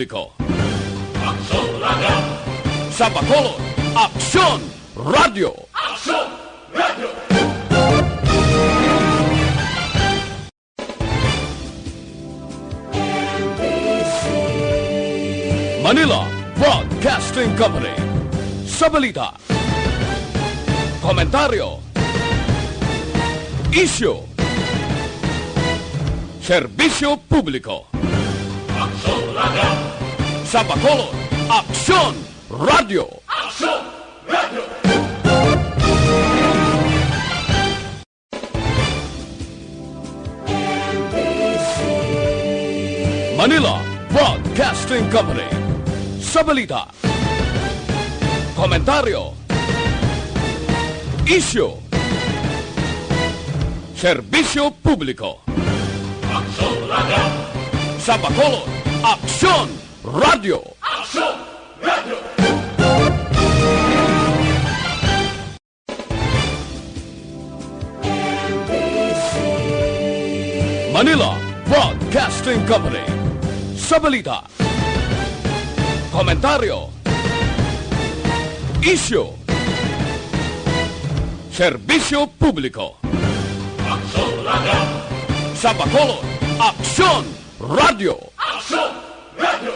Aksyon Radio! Sa Bacolod, Aksyon Radio! Aksyon Radio! Manila Broadcasting Company. Sa balita, komentaryo, isyu, serbisyo publiko. Aksyon Radio! Sa Bacolod, Aksyon Radio! Aksyon Radio! Manila Broadcasting Company. Sa balita, komentaryo, isyu, serbisyo publiko. Aksyon Radio! Sa Bacolod, Aksyon Radio! Aksyon Radio! Manila Broadcasting Company. Sa balita, komentaryo, isyu, serbisyo publiko. Aksyon Radio! Sa Bacolod, Aksyon Radio! Aksyon Radio!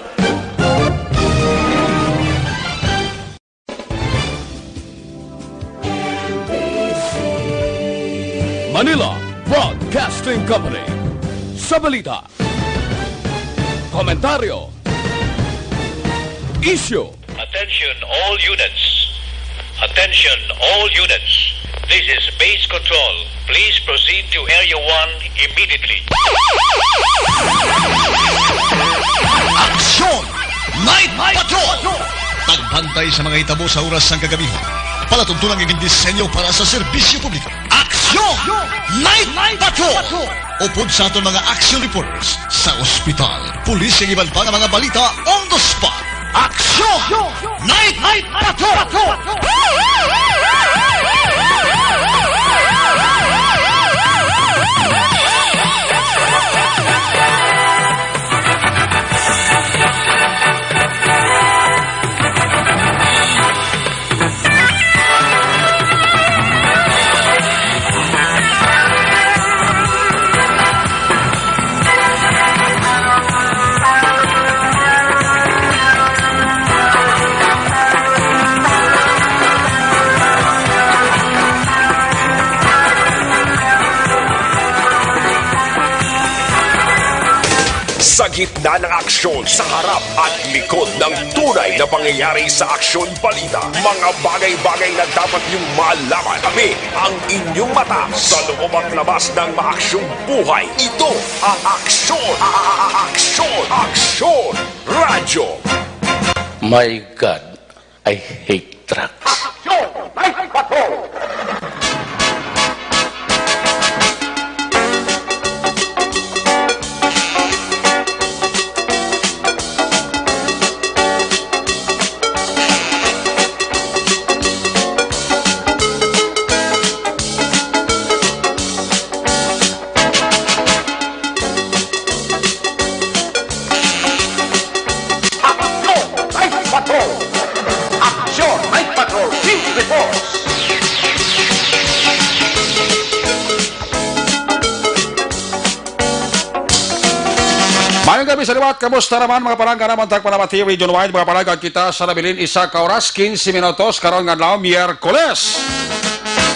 Manila Broadcasting Company. Sa balita, komentaryo, isyu, Attention all units. Attention all units. This is base control. Please proceed to Area 1 immediately. Aksyon! Night Patrol! Tagbantay sa mga hitabo sa oras ng kagabihan. Palatuntunang iging disenyo para sa serbisyo publiko. Aksyon! Night Patrol! Upod sa aton mga action reporters sa ospital, pulis ang iban pa ng mga balita on the spot. Aksyon! Night Patrol! Sa gitna ng aksyon, sa harap at likod ng tunay na pangyayari sa Aksyon Balita, mga bagay-bagay na dapat niyong malaman. Kami ang inyong mata sa loob at labas ng maaksyong buhay. Ito ang Aksyon! Aksyon Radio! My God, I hate trucks. Aksyon! Night Patrol! Mayong gabi sa liwat, kamusta naman mga palangga naman tagpanamati region wide mga palangga kita sa nabilin isa ka oras 15 minutos karon nga adlaw Miyerkules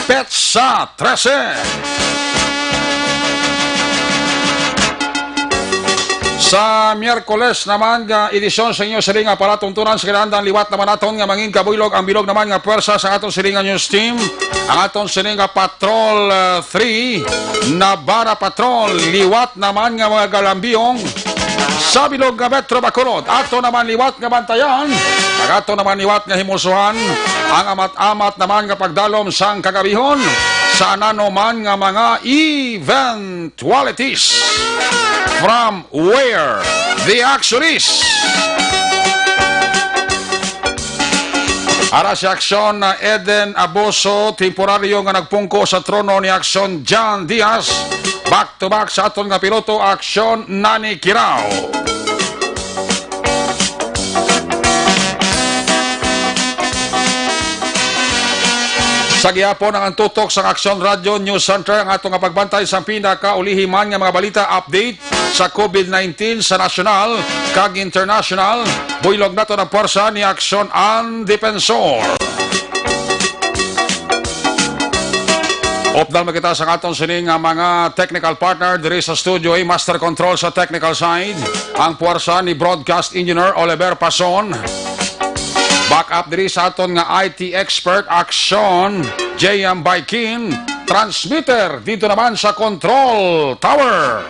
Petsa 13. Sa Miyerkules naman nga edisyon sa inyo siling nga palatuntunan sa kinahanglan liwat naman aton nga mangin kabuylog ang bilog naman nga pwersa sa aton siling nga news team ang aton siling nga Patrol 3 Nabara Patrol liwat naman nga mga galambiyong sa bilog nga Metro Bacolod. Ato naman liwat nga bantayan, ato naman liwat nga himulsuhan, ang amat-amat naman nga pagdalom sang kagabihon sa nanuman nga mga eventualities from where the action is. Ara si Aksyon na Eden Aboso, temporaryo nga nagpungko sa trono ni Aksyon John Diaz, back to back sa aton nga piloto Aksyon Nani Kirao. Sa gihapon ang tutok sa Aksyon Radio News Center ang atong pagbantay sa pinakaulihiman nga mga balita update sa COVID-19 sa nasyonal kag international. Buylog nato ng puwersa ni Aksyon ang Defensor. Opdal makita sa aton sining nga mga technical partner diri sa studio ay master control sa technical side. Ang puwersa ni broadcast engineer Oliver Pason. Back up diri sa aton nga IT expert Aksyon JM Baikin. Transmitter dito naman sa control tower.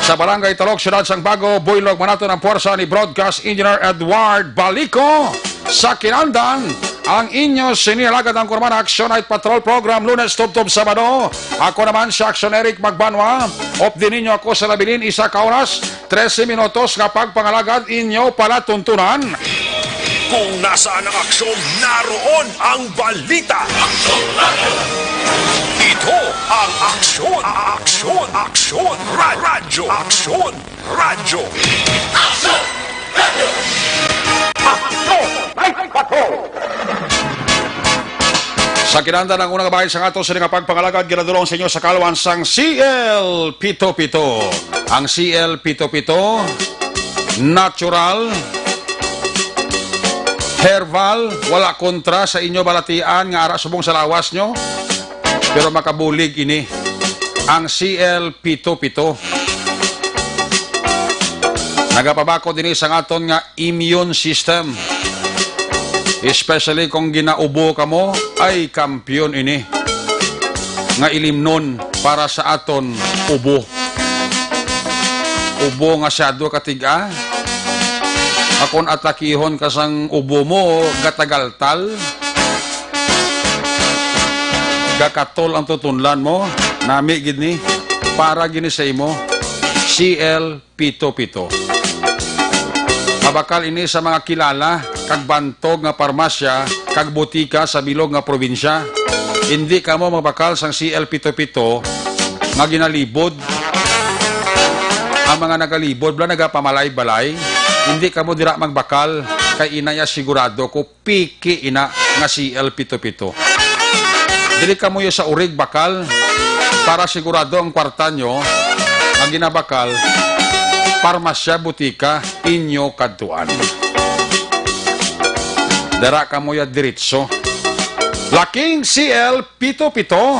Sa Barangay Talok, Siyudad Sangbago, buylog manato ng puwersa ni broadcast engineer Edward Balico. Sa Kinandan, ang inyo sinilagad ang kurman Aksyon Night Patrol Program Lunes, Tubtob, Sabado. Ako naman si Aksyon Eric Magbanwa. Opdi ninyo ako sa labilin, isa ka oras, 13 minutos nga pagpangalagad inyo palatuntunan. Kung nasaan ang aksyon, naroon ang balita. Action Radio. Ito ang aksyon. Aksyon Radio. Aksyon Radio. Action Radio. Night Patrol. Sa kinanda ng unang bahay sa ato sa nga pagpangalagad, ginadulong sa inyo sa kalawansang CL Pito-Pito. Ang CL Pito-Pito, natural, herbal, wala kontra sa inyo balatian nga ara subong sa lawas nyo, pero makabulig ini. Ang CL Pito-Pito. Nagapabako din sa aton nga immune system. Especially kung ginaubo ka mo, ay kampyon ini. Nga ilimnon para sa aton ubo. Ubo nga syado katiga. Akon atakihon kasang ubo mo, gatagaltal. Gakatol ang tutunlan mo. Nami gini, para ginisay mo. CL Pito-Pito. Mabakal ini sa mga kilala, kag bantog nga parmasya, kag butika sa bilog nga probinsya. Hindi ka mo mabakal sang CL Pito-Pito nga ginalibod. Ang mga nagalibod, bla nagapamalay-balay. Hindi ka mo dira magbakal, kay inaya sigurado ko, piki ina nga CL Pito-Pito. Dili ka mo yung sa urig bakal, para sigurado ang kwarta nyo, ang ginabakal, parmasya, butika, inyo kaduan. Dara ka mo ya diritso. Laking CL Pito-Pito,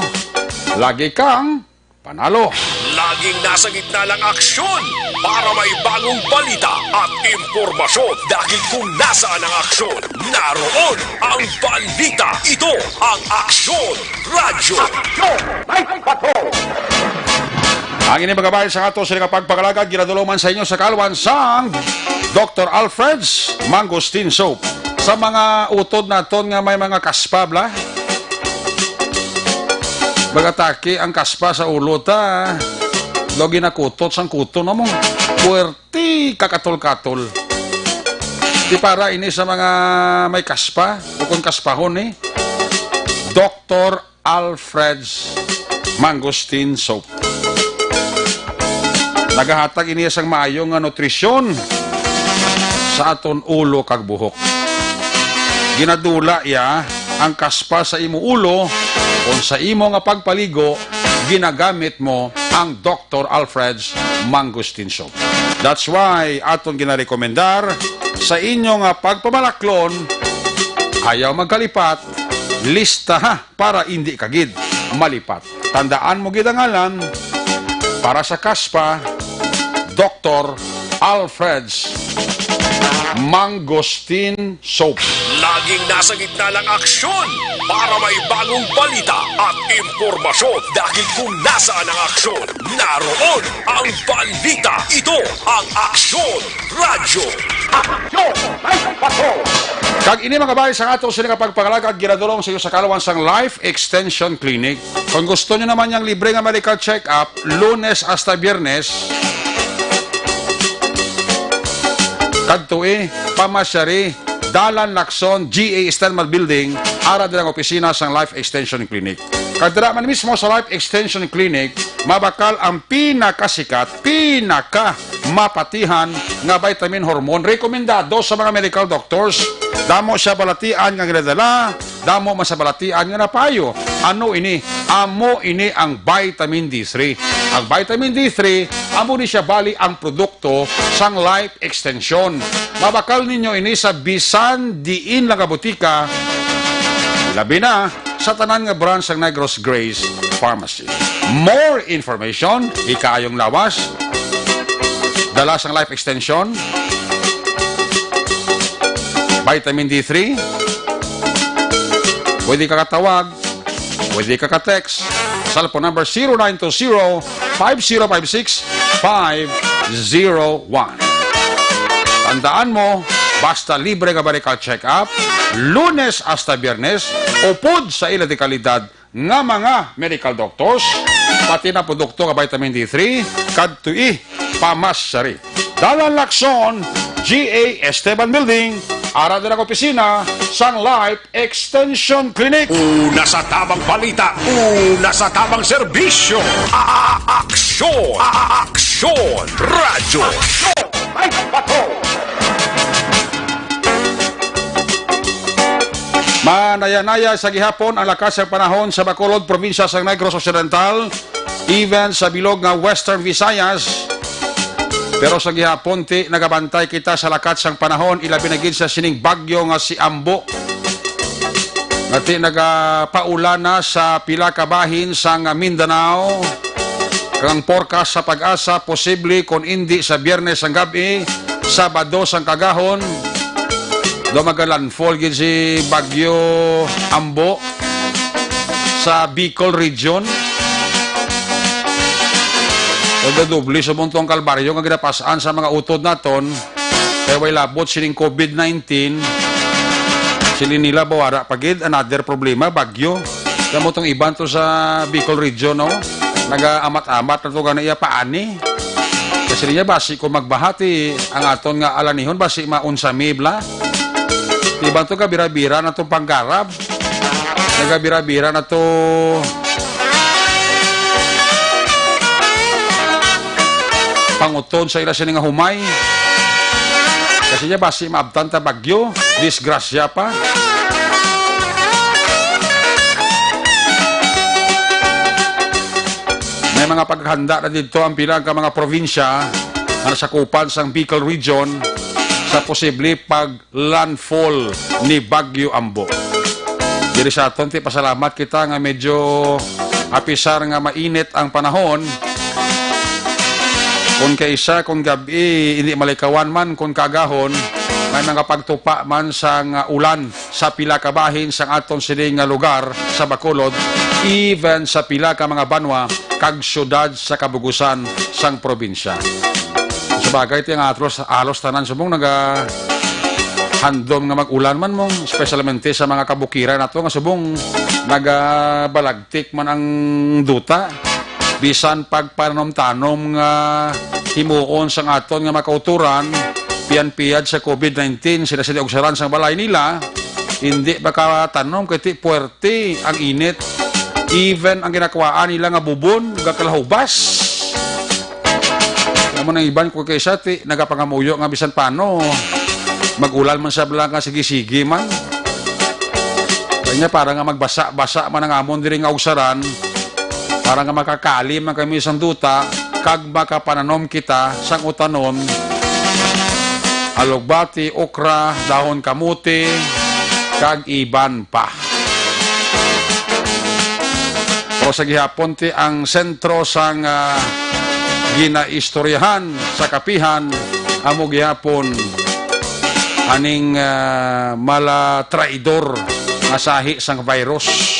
lagi kang panalo. Laging nasa gitna ng aksyon para may bagong balita at impormasyon. Dahil kung nasaan ang aksyon, naroon ang balita. Ito ang Aksyon Radio. Night Patrol. Ang ini magabay sa ato sa pagpagalagad, ginadulungan sa inyo sa kalwansang Dr. Alfred's Mangosteen Soap. Sa mga utod naton nga may mga kaspa, bla. Bagatake ang kaspa sa ulo ta. Logi na kutot sang kuto na mo. Puerti kakatol-katol. Di para ini sa mga may kaspa, ukon kaspahon eh. Dr. Alfred's Mangosteen Soap. Nagahatag ini sang maayong nutrisyon sa aton ulo kag buhok. Ginadula ya ang kaspa sa imo ulo kung sa imo nga pagpaligo ginagamit mo ang Dr. Alfred's Mangosteen Soap. That's why aton ginarekomendar sa inyo nga pagpamalaklon ayaw magkalipat, lista ha para hindi kagid malipat. Tandaan mo gid ang ngalan para sa kaspa, Dr. Alfred's Mangosteen Soap. Laging nasa gitna ng aksyon para may bagong balita at impormasyon. Dahil kung nasaan ang aksyon, naroon ang balita. Ito ang Aksyon Radio. Action Night Patrol. Kag ini mga bahay sa ato sila pagpangalagad, ginadulong sa iyo sa kalawansang Life Extension Clinic. Kung gusto nyo naman yung libre nga medical check-up, Lunes hasta Biyernes, kadto pamasyari, Dalan Lacson, GA Stanmal Building, ara din ang opisina sa Life Extension Clinic. Kadra man mismo sa Life Extension Clinic, mabakal ang pinakasikat, pinaka mapatihan nga vitamin hormone. Rekomendado sa mga medical doctors. Damo siya balatian nga ginadala, damo man sa balatian nga napayo. Ano ini? Amo ini ang vitamin D3. Ang vitamin D3, amo ni siya bali ang produkto sang life extension. Mabakal ninyo ini sa bisan diin lang butika, labi na sa tanan nga branch ng Negros Grace Pharmacy. More information, ikayong lawas, dala sang life extension, vitamin D3, pwede ka katawag, pwede ka ka-text, cellphone number 0920-5056-501. Tandaan mo, basta libre ka medical check-up, Lunes hasta Biyernes, upod sa ila de kalidad nga mga medical doctors, pati na produkto ka vitamin D3, kadtui pamasyari. Dalan Lacson, GA Esteban Building, ara din ang opisina, Sun Life Extension Clinic. Una sa tamang balita, una sa tamang serbisyo. Aksyon! Aksyon! Radyo! Night Patrol! Manaya-naya sa gihapon ang lakas ng panahon sa Bacolod, probinsya sa Negros Occidental, even sa bilog nga Western Visayas. Pero sa gihapon, nagabantay kita sa lakas ng panahon, ilabi na gid sa sining bagyo nga si Ambo. Ngati nagapaula na sa pila ka bahin sa Mindanao. Kang forecast sa pag-asa, posible kung hindi sa Biyernes ang gabi, Sabado sang kagahon, do magalandfall gid si Bagyo Ambo sa Bicol region. Nagdadubli sa buntong Kalbaryo nga ginapasaan sa mga utod naton kaya way labot sining COVID-19 sili nila bawara pagid another problema bagyo. Kaya mo tong iban to sa Bicol region, no? Naga-amat-amat na to gana iya paani. Kasi niya basi ko magbahati ang aton nga alanihon basi maunsami bla. Iban to ka bira-bira na to panggarab. Nagabira-bira na to panguton sa ila siya nga humay. Kasi niya basi maabtan ta bagyo, disgrasya pa. May mga paghanda na dito ang pilang ka mga probinsya na nasakupan sa Bicol region sa posible pag-landfall ni Bagyo Ambo. Diri sa aton, pasalamat kita nga medyo apisar nga mainit ang panahon. Kung kaisa, kung gabi, hindi malikawan man, kung kagahon, may mga pagtupa man sa ulan sa pila ka bahin sa aton sining nga lugar sa Bacolod, even sa pila ka mga banwa, kag syudad sa kabugusan sang probinsya. Sa bagay, ito yung alos tanan subong handom nga mag-ulan man mong, especialmente sa mga kabukiran na ito, nga subong nagabalagtik man ang duta. Bisan pagpanom-tanom nga himuon sang aton nga makauturan, piyan-piyad sa COVID-19, sila ogsaran sa balay nila, hindi makatanom kasi puwerte ang init. Even ang ginakawaan nila nga bubon, gakalahubas. Alam mo nang iban ko kaysa nagapangamuyo nga bisan paano, magulan man sa blanca, sige-sige man. Kanya para nga magbasa-basa man ang amon diri nga ogsaran, para nga makakali man kami isang duta, kag makapananom kita sang utanon, alugbati, okra, dahon kamuti, kag iban pa. Pero sa gihapon ang sentro sang ginaistoryahan sa kapihan, amo gihapon aning mala traidor nga sahi sang virus,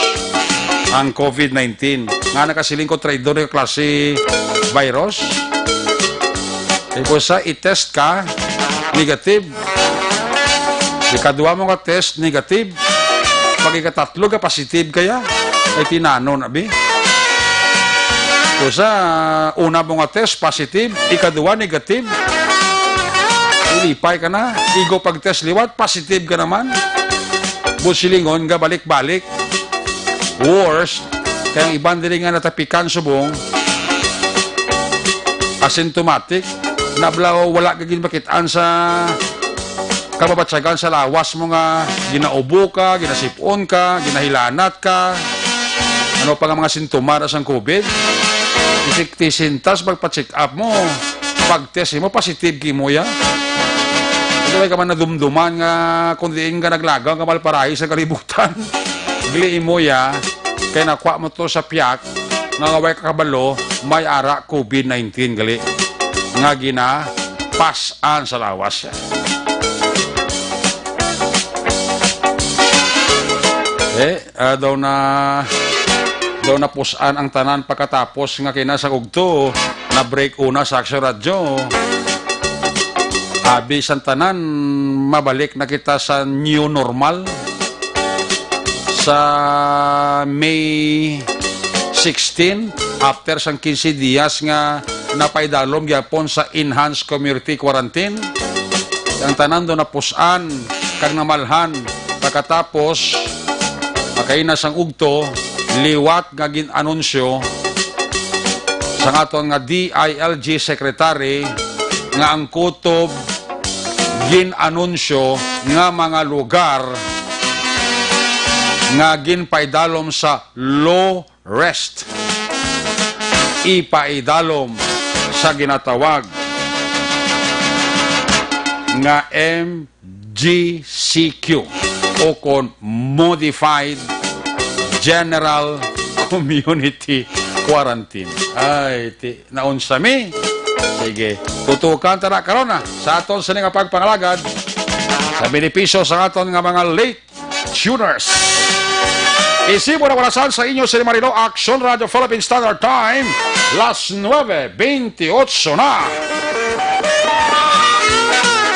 ang COVID-19. Nga nakasiling ko traidor yung klase virus. Kaya sa i-test ka, negative. Ikadua mo ka test, negative. Pag ikatatlo ka, positive kaya. Ay tinano na, bi. Kaya sa una mo nga test, positive. Ikadua, negative. Ilipay ka na. Igo pag-test liwat, positive ka naman. Busilingon ka, balik-balik. Worst, kaya ang ibang dili nga natapikan subong, asymptomatic, nablaw wala kagin makitaan sa kababatsagan sa lawas mo nga ginaubo ka, ginasipon ka, ginahilanat ka. Ano pa nga mga sintomas ang COVID? Isiktisintas magpa-check up mo. Pag-test mo, positive mo ya. Ito ka man nadumduman nga kung diin ka naglagaw ka malparahi sa kalibutan. Gliin mo ya, kaya nakuha mo to sa piyak, nga ngaway kakabalo, may ara COVID-19 gali. Nga gina, pasan sa lawas ya. Daw na pusan ang tanan pagkatapos nga kinasagog to na break una sa Action Radio. Abi sa tanan mabalik na kita sa new normal sa May 16 after sang 15 dias nga napaidalom gyapon sa enhanced community quarantine. Ang tanan do na pusan kag namalhan pagkatapos makainas ang ugto, liwat nga gin-anunsyo sa aton nga DILG Secretary nga ang kutob gin-anunsyo nga mga lugar nga ginpaidalom sa low rest. Ipaidalom sa ginatawag nga MGCQ o kon Modified General Community Quarantine. Ay, naunsa mi. Sige, tutukan tara karon na sa aton sa nga pagpangalagad sa benepisyo sa aton nga mga late tuners. Isibo na walasan sa inyo sa Marino Action Radio Philippine Standard Time, las 9:28 na.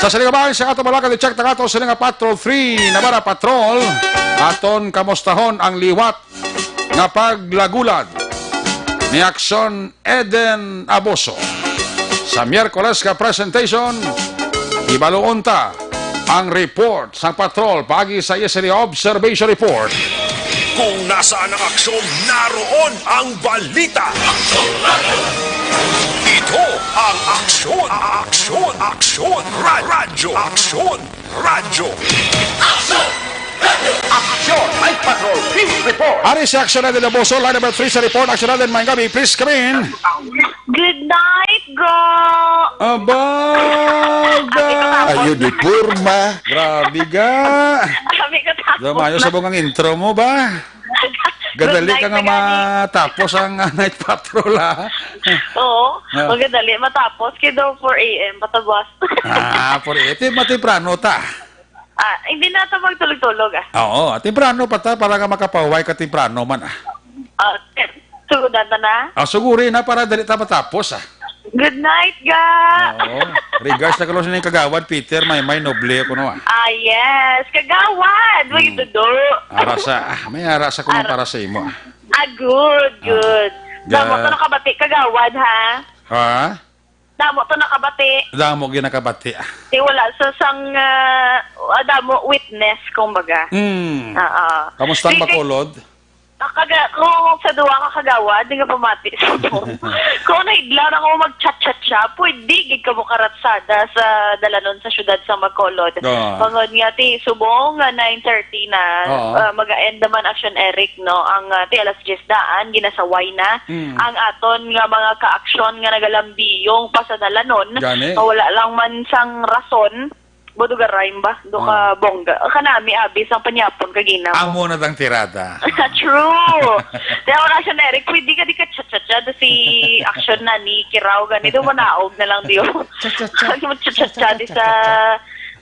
Sa sinigabahin sa ato malakad i-check na ato sa nga Patrol 3 na bara patrol aton kamustahon ang liwat nga paglagulad ni Action Eden Aboso. Sa Miyerkules ka presentation ibaluon ta ang report sa patrol pagi sa Yesterday Observation Report. Kung nasaan ang aksyon, naroon ang balita. Ito ang aksyon, radyo, aksyon, radyo. Action! Night Patrol! Please report! Ari si Action Eden Aboso, line number 3 sa report. Action Eden, may gabi, please come in. Good night, go! Abaga! Ayun, di purma. Grabe ga! Kami katapos Damayo sa bungang intro mo ba? Gadali ka nga matapos ang night patrol, ha? Oo, Ah. magadali. Matapos, kido 4 a.m. patabas. For ito, matimprano ta. Hindi na ito magtulog-tulog, Oo, timprano pa ta, para ka makapaway ka timprano man, Sugudan na. Suguri na para dali ta matapos, Good night, ga! Oo. Regards na kalos na yung kagawad, Peter, may noble ako no, Yes. Kagawad! Magitudo. may arasa ko nang para sa imo, Good. Damo to nakabati, kagawad, ha? Ha? Damo to nakabati. Damo ginakabati, Di wala sa damo witness, kumbaga. Kamusta ang Bacolod? Kung sa duwa ka kagawad, di ka pamati sa mo. Kung naidlaw na ako mag-chat-chat siya, pwede gig ka mo karatsada sa dalanon sa syudad sa Bacolod. Pangod nga ti, subong 9:30 na, mag-end naman Action Eric, no? Ang ti alas 10 daan, ginasaway na. Ang aton nga mga ka-aksyon nga nagalambiyong pa sa dalanon, wala lang man sang rason, Bodugaray ba? Ka bongga. Kanami, abis ang panyapon kagina mo. Amo na tang tirada. True. Kaya ako na siya, Eric, pwede ka di ka chat-chat-chat si action na ni Kiraw. Ganito, manaog na lang diyo. Chat-chat-chat di sa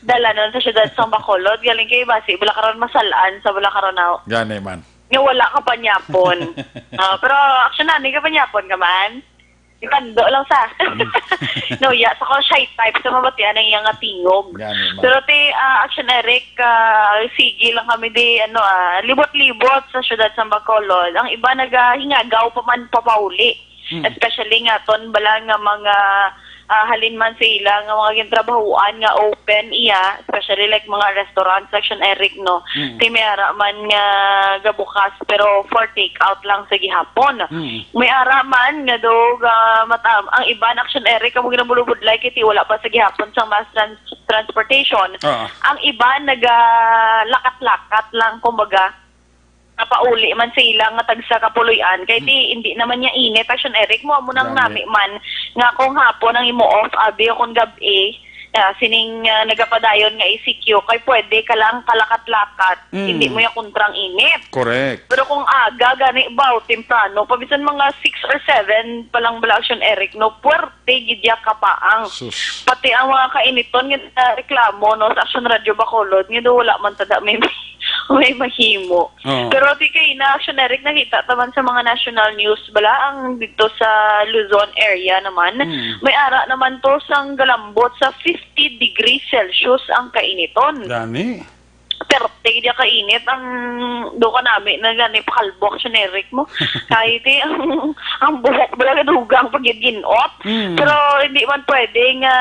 dalanon sa syudad sa Bacolod. Galing kayo basi, wala ka ron masalaan sa wala ka ron na. Gani man. Nga wala ka panyapon. Pero action na, ni ka panyapon ka man. Ikando lang sa. No, sa ko shy type sa mabatian ng iyang tingog. Pero Action Eric, sige lang kami di, libot-libot sa syudad sa Bacolod. Ang iba nagahingagaw pa man papauli. Especially nga ton bala nga mga halin man sila nga mga gintrabahuan nga open iya, especially like mga restaurants, Action Eric, no? May ara man nga gabukas pero for take out lang sa gihapon. May ara man nga do matam ang iban Action Eric amo ginabulubod like iti wala pa sa gihapon sa mass transportation. Ang iba lakat-lakat lang kumbaga napauli man sila nga tagsa kapuluyan kay ti hindi naman niya init Action Eric mo nang nami man nga kung hapon ang imo off abi kung gabi sining nagapadayon nga ECQ kay pwede ka lang kalakat-lakat hindi mo yung kontrang init. Correct. Pero kung aga gani ba temprano pabisan mga 6 or 7 pa lang bala Action Eric no puwerte gidya ka paang pati ang mga kainiton nga reklamo no sa Action Radio Bacolod nga do wala man tada may mahimo. Pero di kay na Action Eric nakita taman sa mga national news bala ang dito sa Luzon area naman may ara naman to sang galambot sa 50 degrees Celsius ang kainiton. Dani. Pero tigil dia kainit ang do ka namin na gani pakalbo Action Eric mo. Kahit ang buhok bala dugang pagginot. Pero hindi man pwede nga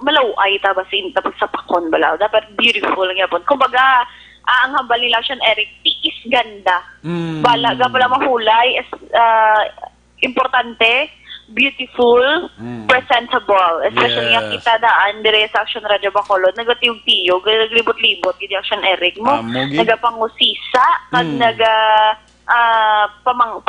malaway tabasin tapos sa pakon bala. Dapat beautiful nga pon. Kumbaga ang hambal nila Action Eric tiis ganda. Bala ga pala mahulay importante beautiful, presentable. Especially yung kita daan dire sa Action Radio Bacolod, nagatiyog-tiyog, naglibot-libot, hindi Action Eric mo, nagapangusisa, at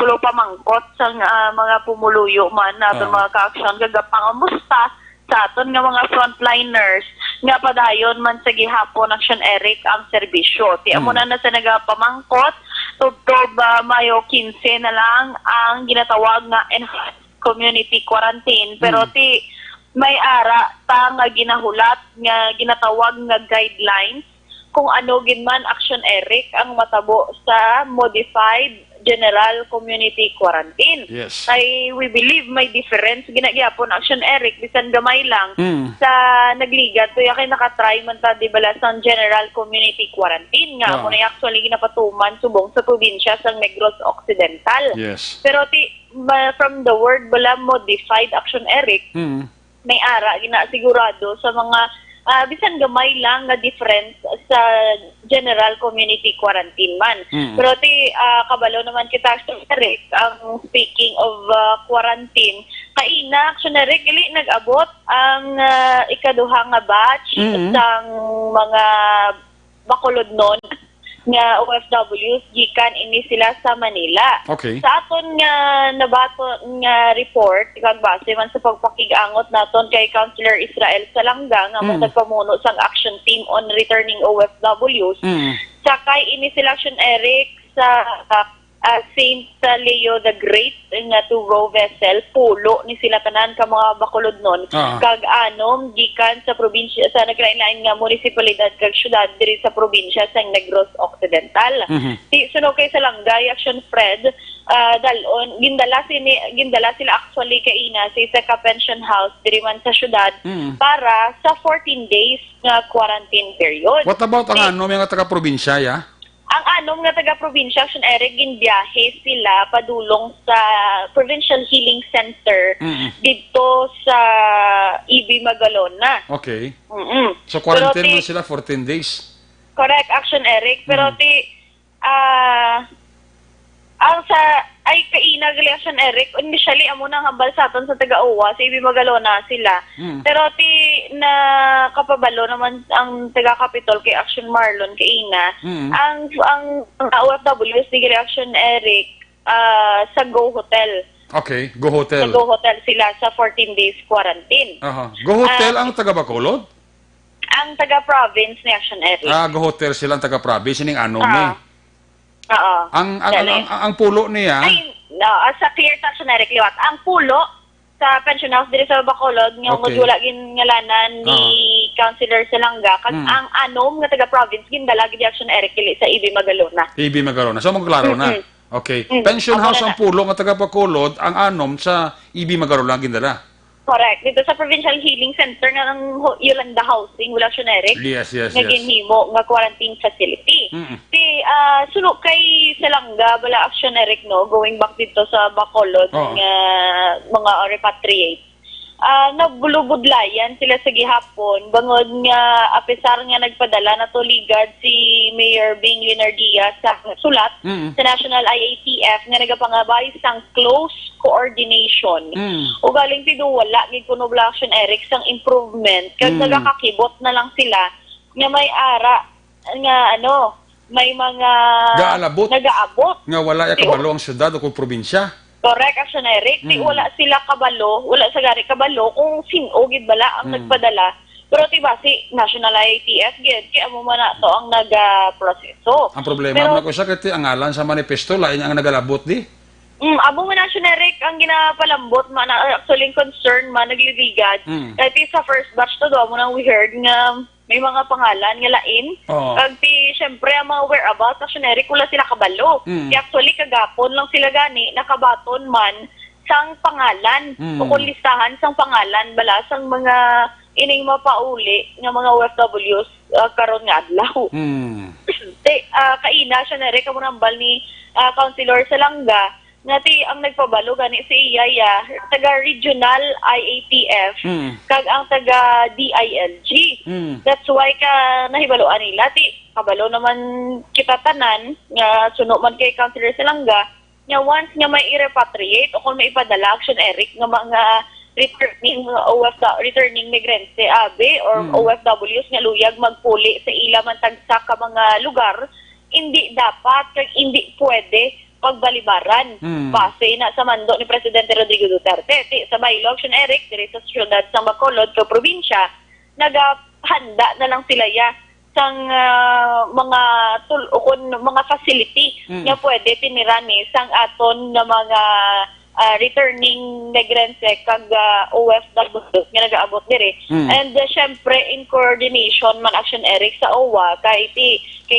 pulo pamangkot sa mga pumuluyo man na mga ka-action, gagapangamusta sa aton nga mga frontliners nga padayon man sa gihapon Action Eric ang serbisyo. Ti amo na sa nagapamangkot, tubtob Mayo 15 na lang ang ginatawag nga enhanced community quarantine pero ti may ara ta nga ginahulat nga ginatawag nga guidelines kung ano ginman Action Eric ang matabo sa modified general community quarantine. Yes. Ay we believe may difference ginagyapon Action Eric bisan gamay lang sa nagligat to kay nakatry man ta di bala sa general community quarantine nga mo na actually ginapatuman subong sa probinsya sa Negros Occidental. Yes. Pero from the word bala modified Action Eric may ara ginasigurado sa mga bisan gamay lang nga difference sa general community quarantine man. Pero kabalo naman kita Action Eric ang speaking of quarantine kaina Action Eric ili nag-abot ang ikaduha nga batch sang mga Bacolod non nga OFWs gikan ini sila sa Manila. Okay. Sa aton nga nabato nga report kag base man sa pagpakig-angot naton kay Councilor Israel Salanga nga mo nagpamuno sang action team on returning OFWs. Sakay ini sila Action Eric sa Saint Leo the Great nga two-row vessel pulo ni sila tanan ka mga Bacolod non kag anom gikan sa probinsya sa naglain-lain nga munisipalidad kag syudad diri sa probinsya sa Negros Occidental. Suno kay Salangay Action Fred dalon gindala sila actually kay ina sa isa ka pension house diri man sa syudad para sa 14 days nga quarantine period. What about ang mga taga-probinsya ya? Ang anom nga taga-probinsya Action Eric ginbiyahe sila padulong sa Provincial Healing Center dito sa EB Magalona. Okay. So quarantine mo sila 14 days. Correct Action Eric pero ang sa ay kaina gali Action Eric initially amo nang hambal sa aton sa taga-uwa sa EB Magalona sila. Pero na kapabalo naman ang taga-Capitol kay Action Marlon kaina ang OFWs gali Action Eric sa Go Hotel. Okay, Go Hotel. Sa Go Hotel sila sa 14 days quarantine. Go Hotel ang taga-Bacolod? Ang taga-province ni Action Eric. Go Hotel sila ang taga-province ning anom ang pulo niya sa clear Action Eric liwat ang pulo sa pension house diri sa Bacolod nga wala gingalanan ni Councilor Salanga kag ang anom nga taga province gindala gid Action Eric kili sa EB Magalona. EB Magalona. So magklaro na. Okay. Pension house ang pulo nga taga Bacolod, ang anom sa EB Magalona gindala. Correct. Dito sa Provincial Healing Center nga ng Yolanda Housing, wala Action Eric. Yes. Nga ginhimo nga quarantine facility. Suno kay Salanga, bala Action Eric, no, going back dito sa Bacolod, mga repatriate. nagbulubudlayan sila sa gihapon bangod nga apisar nga nagpadala na tuligad si Mayor Bing Leonardia sa sulat sa National IATF nga nagapangabay sang close coordination. O galing tido wala gid kuno Action Eric sang improvement kag nagakakibot na lang sila nga may ara nga may mga nagaabot nga wala ya kabalo ang syudad o kung probinsya. Correct, Action Eric. Di wala sila kabalo, wala sa gari kabalo kung sino gid bala ang nagpadala. Pero diba si National IATF gid kaya mo man to ang nagaproseso. Ang problema man ko sa kiti ang ngalan sa manifesto lain ang nagalabot di. Amo man Action Eric ang ginapalambot man actually concern man nagliligad. Kahit sa first batch to do mo nang we heard nga may mga pangalan nga lain. Kag syempre ang mga whereabouts Action Eric wala sila kabalo. Kaya actually kagapon lang sila gani nakabaton man sang pangalan o kung listahan sang pangalan bala sang mga ining mapauli nga mga OFWs karon nga adlaw. Kaina Action Eric amo nambal ni Councilor Salanga ngati ang nagpabalo gani si Iyaya taga regional IATF kag ang taga DILG. That's why ka nahibaloan nila ti kabalo naman kita tanan nga suno man kay Councilor Salanga nga once nga may i-repatriate o kung may ipadala Action Eric nga mga returning migrante or OFWs nga luyag magpuli sa ila man tagsa ka mga lugar hindi dapat kag hindi pwede pagbalibaran base na sa mando ni Presidente Rodrigo Duterte. Sa Baylo Action Eric, diri sa siyudad sa Bacolod, sa probinsya, nagahanda na lang sila sang mga facility na pwede tinirani sang aton na mga returning migrante kag OFW nga nagaabot diri. And syempre in coordination man Action Eric sa OWA kay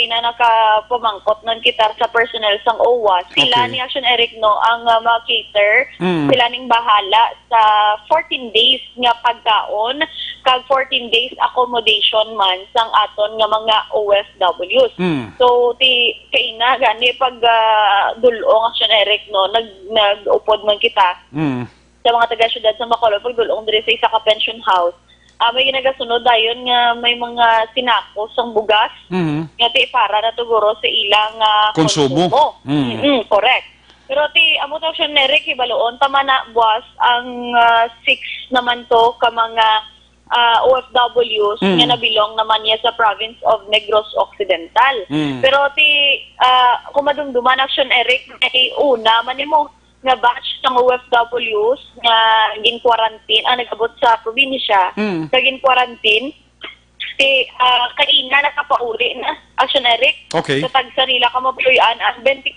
na nakapamangkot nan kita sa personnel sang OWA sila ni Action Eric ang ma-cater sila ning bahala sa 14 days nga pagkaon kag 14 days accommodation man sang aton nga mga OFWs. So kay na gani pag dulong Action Eric nag-upod man kita sa mga taga-syudad sa Bacolod pagdulong diri sa isa ka pension house. May ginagasunod dayon nga may mga sinako sang bugas nga ti para na tuguro sa ilang konsumo. Correct. Pero amo to Action Eric ibaloon tama na buwas ang 6 naman to ka mga OFWs nga nabilong naman niya sa province of Negros Occidental. Pero kung madumduman Action Eric una man nimo nga batch ng OFWs nga gin-quarantine nagabot sa probinsya sa gin-quarantine kaina nakapauli na Action Eric sa tagsa nila kamapuluyan ang 24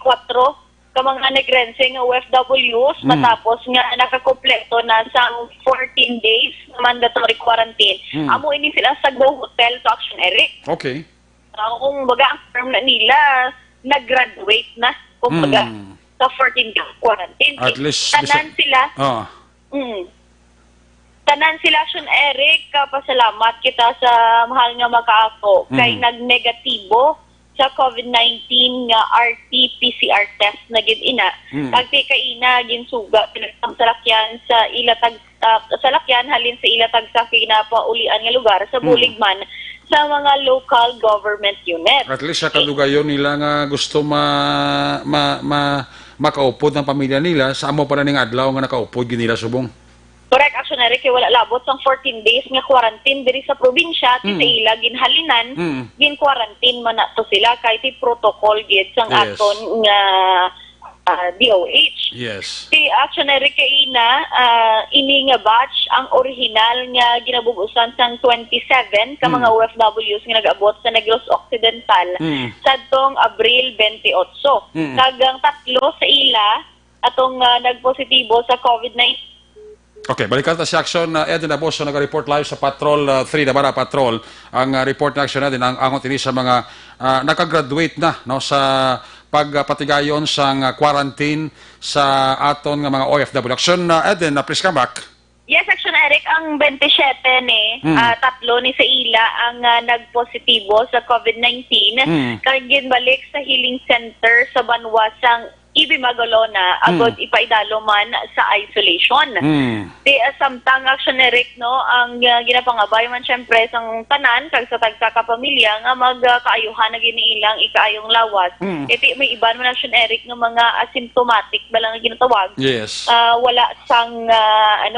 ka mga negrense nga OFWs matapos nga nakakompleto na sa 14 days na mandatory quarantine. Amo ini sila sa Go Hotel to Action Eric. Kung baga ang term na nila nag-graduate na kung baga sa 14 days quarantine. At least tanan sila tanan sila Action Eric pasalamat kita sa mahal nga makaako kay nag-negatibo sa COVID-19 nga RT-PCR test na gid ina. Kag kaina ginsuga pinatang salakyan sa ilatag salakyan halin sa ilatag sa pinapaulian nga lugar sa bulig man sa mga local government units. At least sa kadugayon nila nga gusto makaupod ng pamilya nila sa amo pa na ning adlaw nga nakaupod gid nila subong. Correct, Action Eric, kay wala labot sang 14 days nga quarantine diri sa probinsya ti sa ila ginhalinan gin-quarantine man na to sila kay ti protocol gid sang aton nga DOH. Yes. Ti Action Eric kay ini nga batch ang original nga ginabubusan sang 27 ka mga OFWs nga nag-abot sa Negros Occidental sadtong Abril 28. Kagang tatlo sa ila atong nagpositibo sa COVID-19. Okay, balikan ta si Action Edwin Aboso nag-report live sa Patrol 3 Dabara Patrol. Ang report na Action Edwin ang angon ini sa mga nakagraduate na sa pagpatigayon sang quarantine sa aton nga mga OFW. Action Edwin, please come back. Yes, Action Eric, ang 27 tatlo ni sa ila ang nagpositibo sa COVID-19 kag ginbalik sa healing center sa Banwasang ibi magolona agod ipaidalo man sa isolation. Di samtang action Eric no ang ginapangabay man syempre sang tanan kag sa tagsa ka pamilya nga magkaayuhan na giniilang ikaayong lawas. Iti may iban man action Eric nga mga asymptomatic balang nga ginatawag. Yes. Wala sang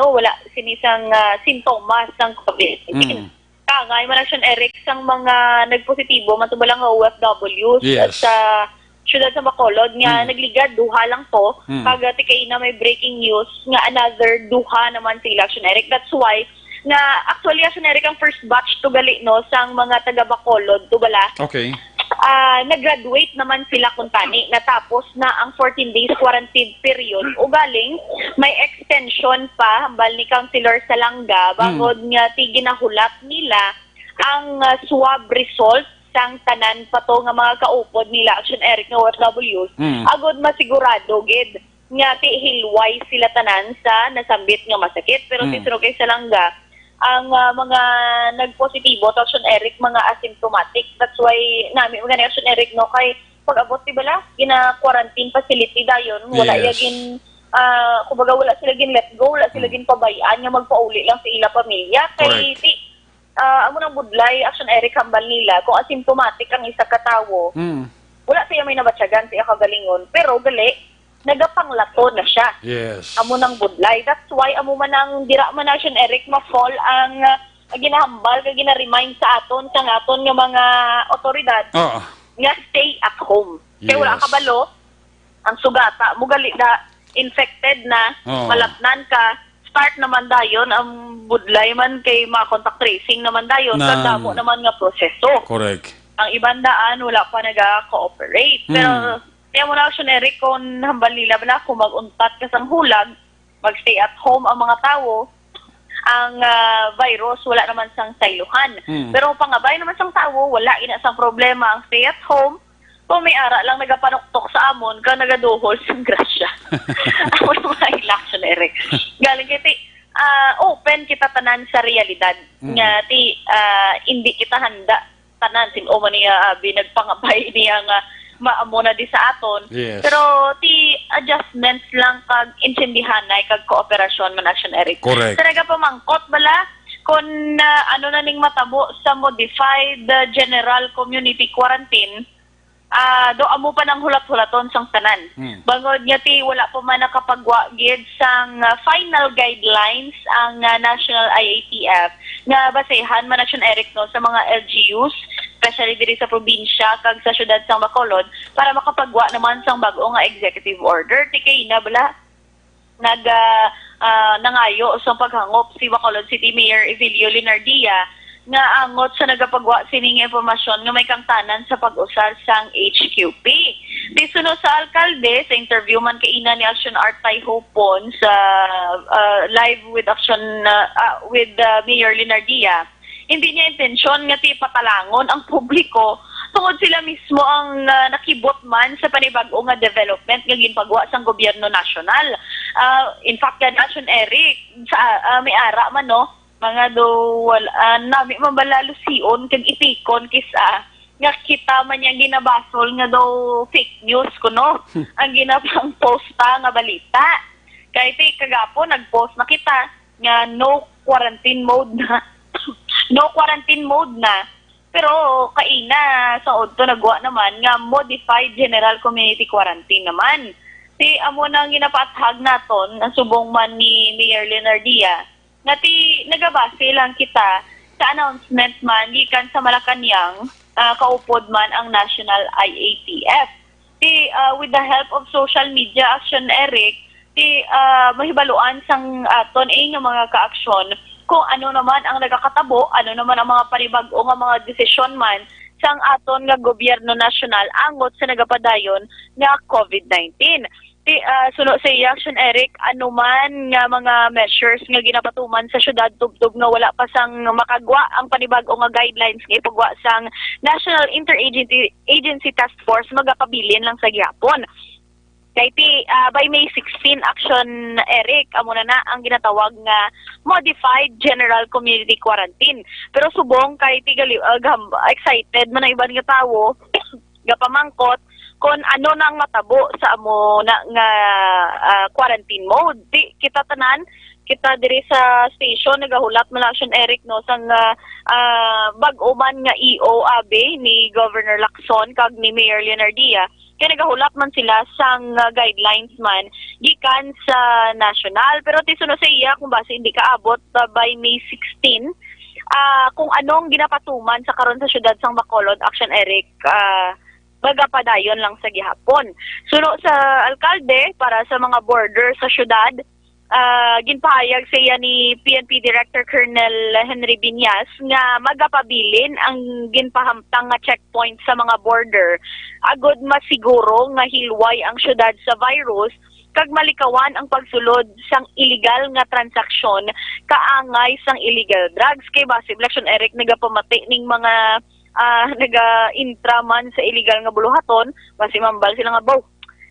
wala sinisang sintomas sang COVID-19. Kangay man action Eric sang mga nagpositibo matubalang nga OFWs Yes. sa siyudad sa Bacolod nga nagligad duha lang to kag tikay na may breaking news nga another duha naman sila action Eric. That's why na actually action Eric ang first batch to gali no sang mga taga Bacolod to bala. Okay. Nag-graduate naman sila kuntani natapos na ang 14 days quarantine period ugaling may extension pa hambal ni Councilor Salanga bangod nga ti ginahulat nila ang swab result sang tanan pa to nga mga kaupod nila action Eric nga OFWs agod masigurado gid nga ti hilway sila tanan sa nasambit nga masakit pero sisuro kay Salanga ang mga nagpositibo to action Eric mga asymptomatic. That's why namin mga action Eric no kay pag-abot di bala gina quarantine facility dayon wala yagin kumbaga wala sila gin let go wala sila gin pabayaan nga magpauli lang sa ila pamilya kay ti amo nang budlay action Eric hambal nila kung asymptomatic ang isa ka tawo wala siya may nabatyagan siya kagalingon pero gali nagapanglato na siya. Yes. Amo nang budlay. That's why amo man ang dira man action Eric ma-fall ang ginahambal kag gina-remind sa aton sang aton nga mga otoridad nga stay at home. Kaya wala kabalo ang sugata mo gali na infected na malatnan ka start naman dayon ang budlay man kay mga contact tracing naman dayon kadamo naman nga proseso. Correct. Ang ibang daan wala pa naga-cooperate. Pero kaya mo na action Eric kung hambal nila na kung mag-untat ka sang hulag, mag-stay at home ang mga tao, ang virus wala naman sang sayluhan. Pero pangabay naman sang tao, wala ina sang problema ang stay at home. Kung may ara lang nagapanuktok sa amon, ka nagaduhol sang grasya. Ako na mga action Eric. Galing kiti, open kita tanan sa realidad. Nga ti, hindi kita handa tanan sin o man niya binagpangabay niya nga maamo na di sa aton. Yes. Pero ti adjustments lang kag intindihanay kag kooperasyon man action Eric. Correct. Talaga pamangkot bala kung ano na ning matabo sa modified general community quarantine do amo pa nang hulat-hulaton sang tanan. Bangod nga ti wala pa man nakapagwa gid sang final guidelines ang National IATF nga basehan man action Eric no sa mga LGUs especially diri sa probinsya kag sa syudad sang Bacolod para makapagwa naman sang bag-o nga executive order ti kay na bala nangayo sa paghangop si Bacolod City Mayor Evelio Linardia nga angot sa nagapagwa sining impormasyon nga may kangtanan sa pag-usar sang HQP. Disuno sa alkalde sa interview man kay ina ni Action Art Hopon sa live with Action with Mayor Linardia. Hindi niya intensyon nga ti patalangon ang publiko tungod sila mismo ang nakibot man sa panibag-o nga development nga ginpagwa sang gobyerno nasyonal. In fact, yan Action Eric sa may ara man no mga do nami mambalalusion kag itikon kisa nga kita man yang ginabasol nga daw fake news kuno ang ginapang posta nga balita kay ti kagapo nagpost na kita nga no quarantine mode na pero kaina sa odto nagwa naman nga modified general community quarantine naman si amo nang ginapathag naton ang subong man ni Mayor Linardia nga ti nagabase lang kita sa announcement man gikan sa Malacañang kaupod man ang National IATF. With the help of social media action Eric, mahibaluan sang aton nga mga kaaksyon kung ano naman ang nagakatabo, ano naman ang mga panibag-o nga mga desisyon man sang aton nga gobyerno nasyonal angot sa nagapadayon nga COVID-19. Suno sa action Eric, ano man nga mga measures nga ginapatuman sa syudad tubtub nga wala pa sang makagwa ang panibag-o nga guidelines nga ipagwa sang National Interagency Task Force magakabilin lang sa gihapon. Kay by May 16 action Eric amo na ang ginatawag nga modified general community quarantine. Pero subong kay excited man ang iban nga tawo gapamangkot kung ano nang matabo sa amo na nga quarantine mode. Di kita tanan, kita diri sa station nagahulat man Action Eric no sang bag-o man nga EO abe ni Governor Lacson kag ni Mayor Leonardia. Kaya nagahulat man sila sang guidelines man gikan sa national, pero tisunod sa iya kung base hindi kaabot by May 16 kung anong ginapatuman sa karon sa syudad sang Bacolod, Action Eric, magapadayon lang sa gihapon. Suno sa alkalde para sa mga border sa syudad, ginpahayag sa iya ni PNP Director Colonel Henry Binyas nga magapabilin ang ginpahamtang nga checkpoint sa mga border agod masiguro nga hilway ang syudad sa virus kag malikawan ang pagsulod sang illegal nga transaksyon kaangay sang illegal drugs. Kay base Action Eric nagapamati ning mga naga-intraman sa illegal nga buluhaton, base mambal sila nga baw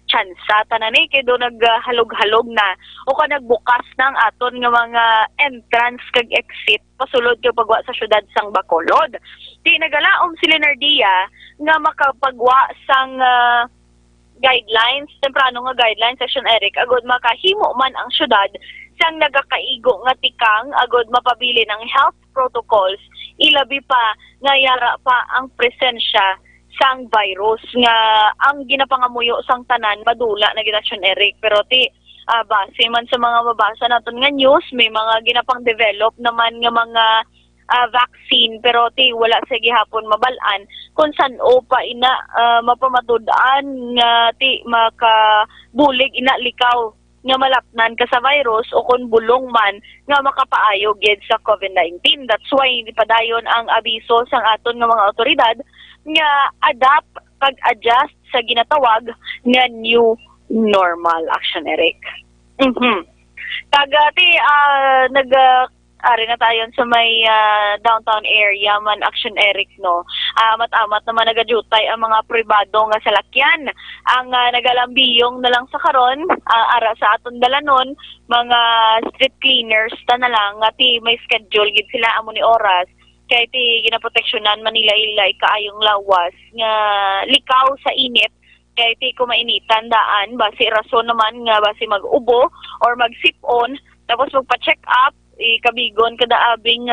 tsansa tanan kay do naghalog-halog na o ka nagbukas ng aton nga mga entrance kag exit pasulod kay pagwa sa syudad sang Bacolod. Di nagalaom si Leonardia nga makapagwa sang guidelines, temprano nga guidelines, Action Eric, agod makahimo man ang syudad sang nagakaigo nga tikang agod mapabili ng health protocols, ilabi pa nga yara pa ang presensya sang virus nga ang ginapangamuyo sang tanan madula na Action Eric. Pero base man sa mga mabasa naton nga news, may mga ginapang develop naman nga mga vaccine, pero wala sa gihapon mabalaan kung saan o pa ina mapamatud-an nga makabulig ina likaw nga malapnan ka sa virus o kung bulong man nga makapaayo gid sa COVID-19. That's why hindi padayon ang abiso sang aton nga mga otoridad nga adapt pag-adjust sa ginatawag nga new normal, Action Eric. Ari na tayo sa may downtown area man, Action Eric, no. Amat-amat naman nagadutay ang mga pribado nga salakyan. Ang nagalambiyong na lang sa karon, ara sa aton dalanon, mga street cleaners ta na lang, nga may schedule gid sila amo ni oras. Kaya ginaproteksyonan Manila ilay kaayong lawas nga likaw sa init. Kaya kumainitan daan, base rason naman nga base mag-ubo or mag-sip-on, tapos magpa-check up, ikabigon kada abing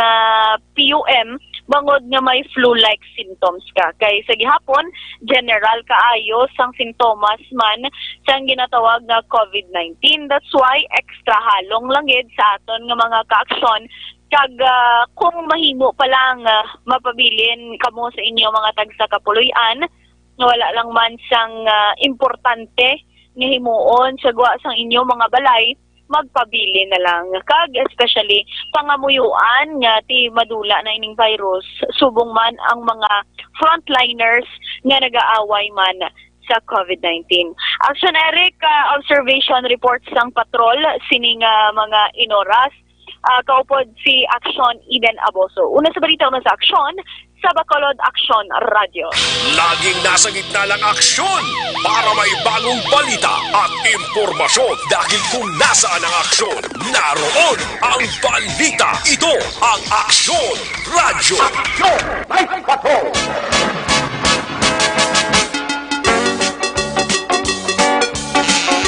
PUM bangod nga may flu-like symptoms ka. Kay sa gihapon general kaayo sang sintomas man sang ginatawag nga COVID-19. That's why extra halong langid sa aton nga mga kaaksyon kag kung mahimo pa lang mapabilin kamo sa inyo mga tagsa kapuluy-an nga wala lang man sang importante nga himuon sa guwa sang inyo mga balay, magpabili na lang. Kag especially pangamuyuan nga madula na ining virus, subong man ang mga frontliners nga nagaaway man sa COVID-19. Action Eric, observation reports sang patrol sining mga inoras. Kaupod si Action Eden Aboso. Una sa balita, una sa Action, sa Bacolod Action Radio. Laging nasa gitna ng aksyon para may bagong balita at impormasyon. Dahil kung nasaan ang aksyon, naroon ang balita. Ito ang Aksyon Radio. Action Night Patrol!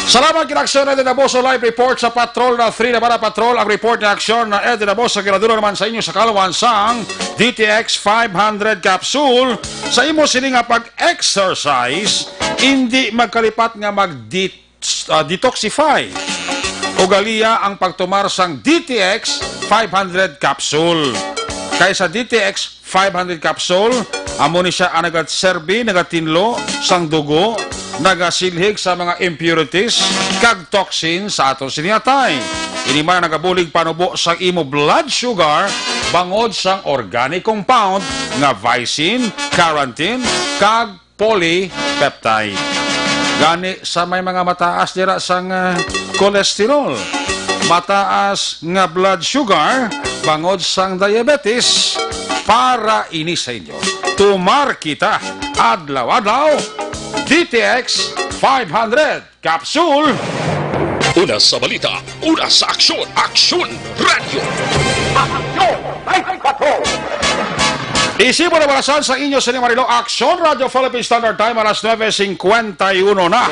Salamat kina Aksyon Eden Aboso, live report sa Patrol na 3 na para Patrol. Ang report ni Aksyon na Eden Aboso, kinadula naman sa inyo sa kalawan sang DTX 500 capsule. Sa imo sini nga pag-exercise, hindi magkalipat nga mag-detoxify. Ugaliya ang pagtumar sang DTX 500 capsule. Kaya sa DTX 500 capsule, amo ni siya ang nagatserbi, nagatinlo sang dugo, nagasilhig sa mga impurities kag toxin sa aton siniyatay. Ini man nagabulig panubo sa imo blood sugar bangod sang organic compound nga vicin, carotene kag polypeptide. Gani sa may mga mataas dira sang kolesterol, mataas nga blood sugar bangod sang diabetes, para ini sa inyo. Tumar kita adlaw-adlaw DTX 500 Capsule. Una sa balita, una sa aksyon, Aksyon Radio. Action Night Patrol! Isibo na balasan sa inyo sa Marilo Action Radio Philippine Standard Time alas 9:51 na.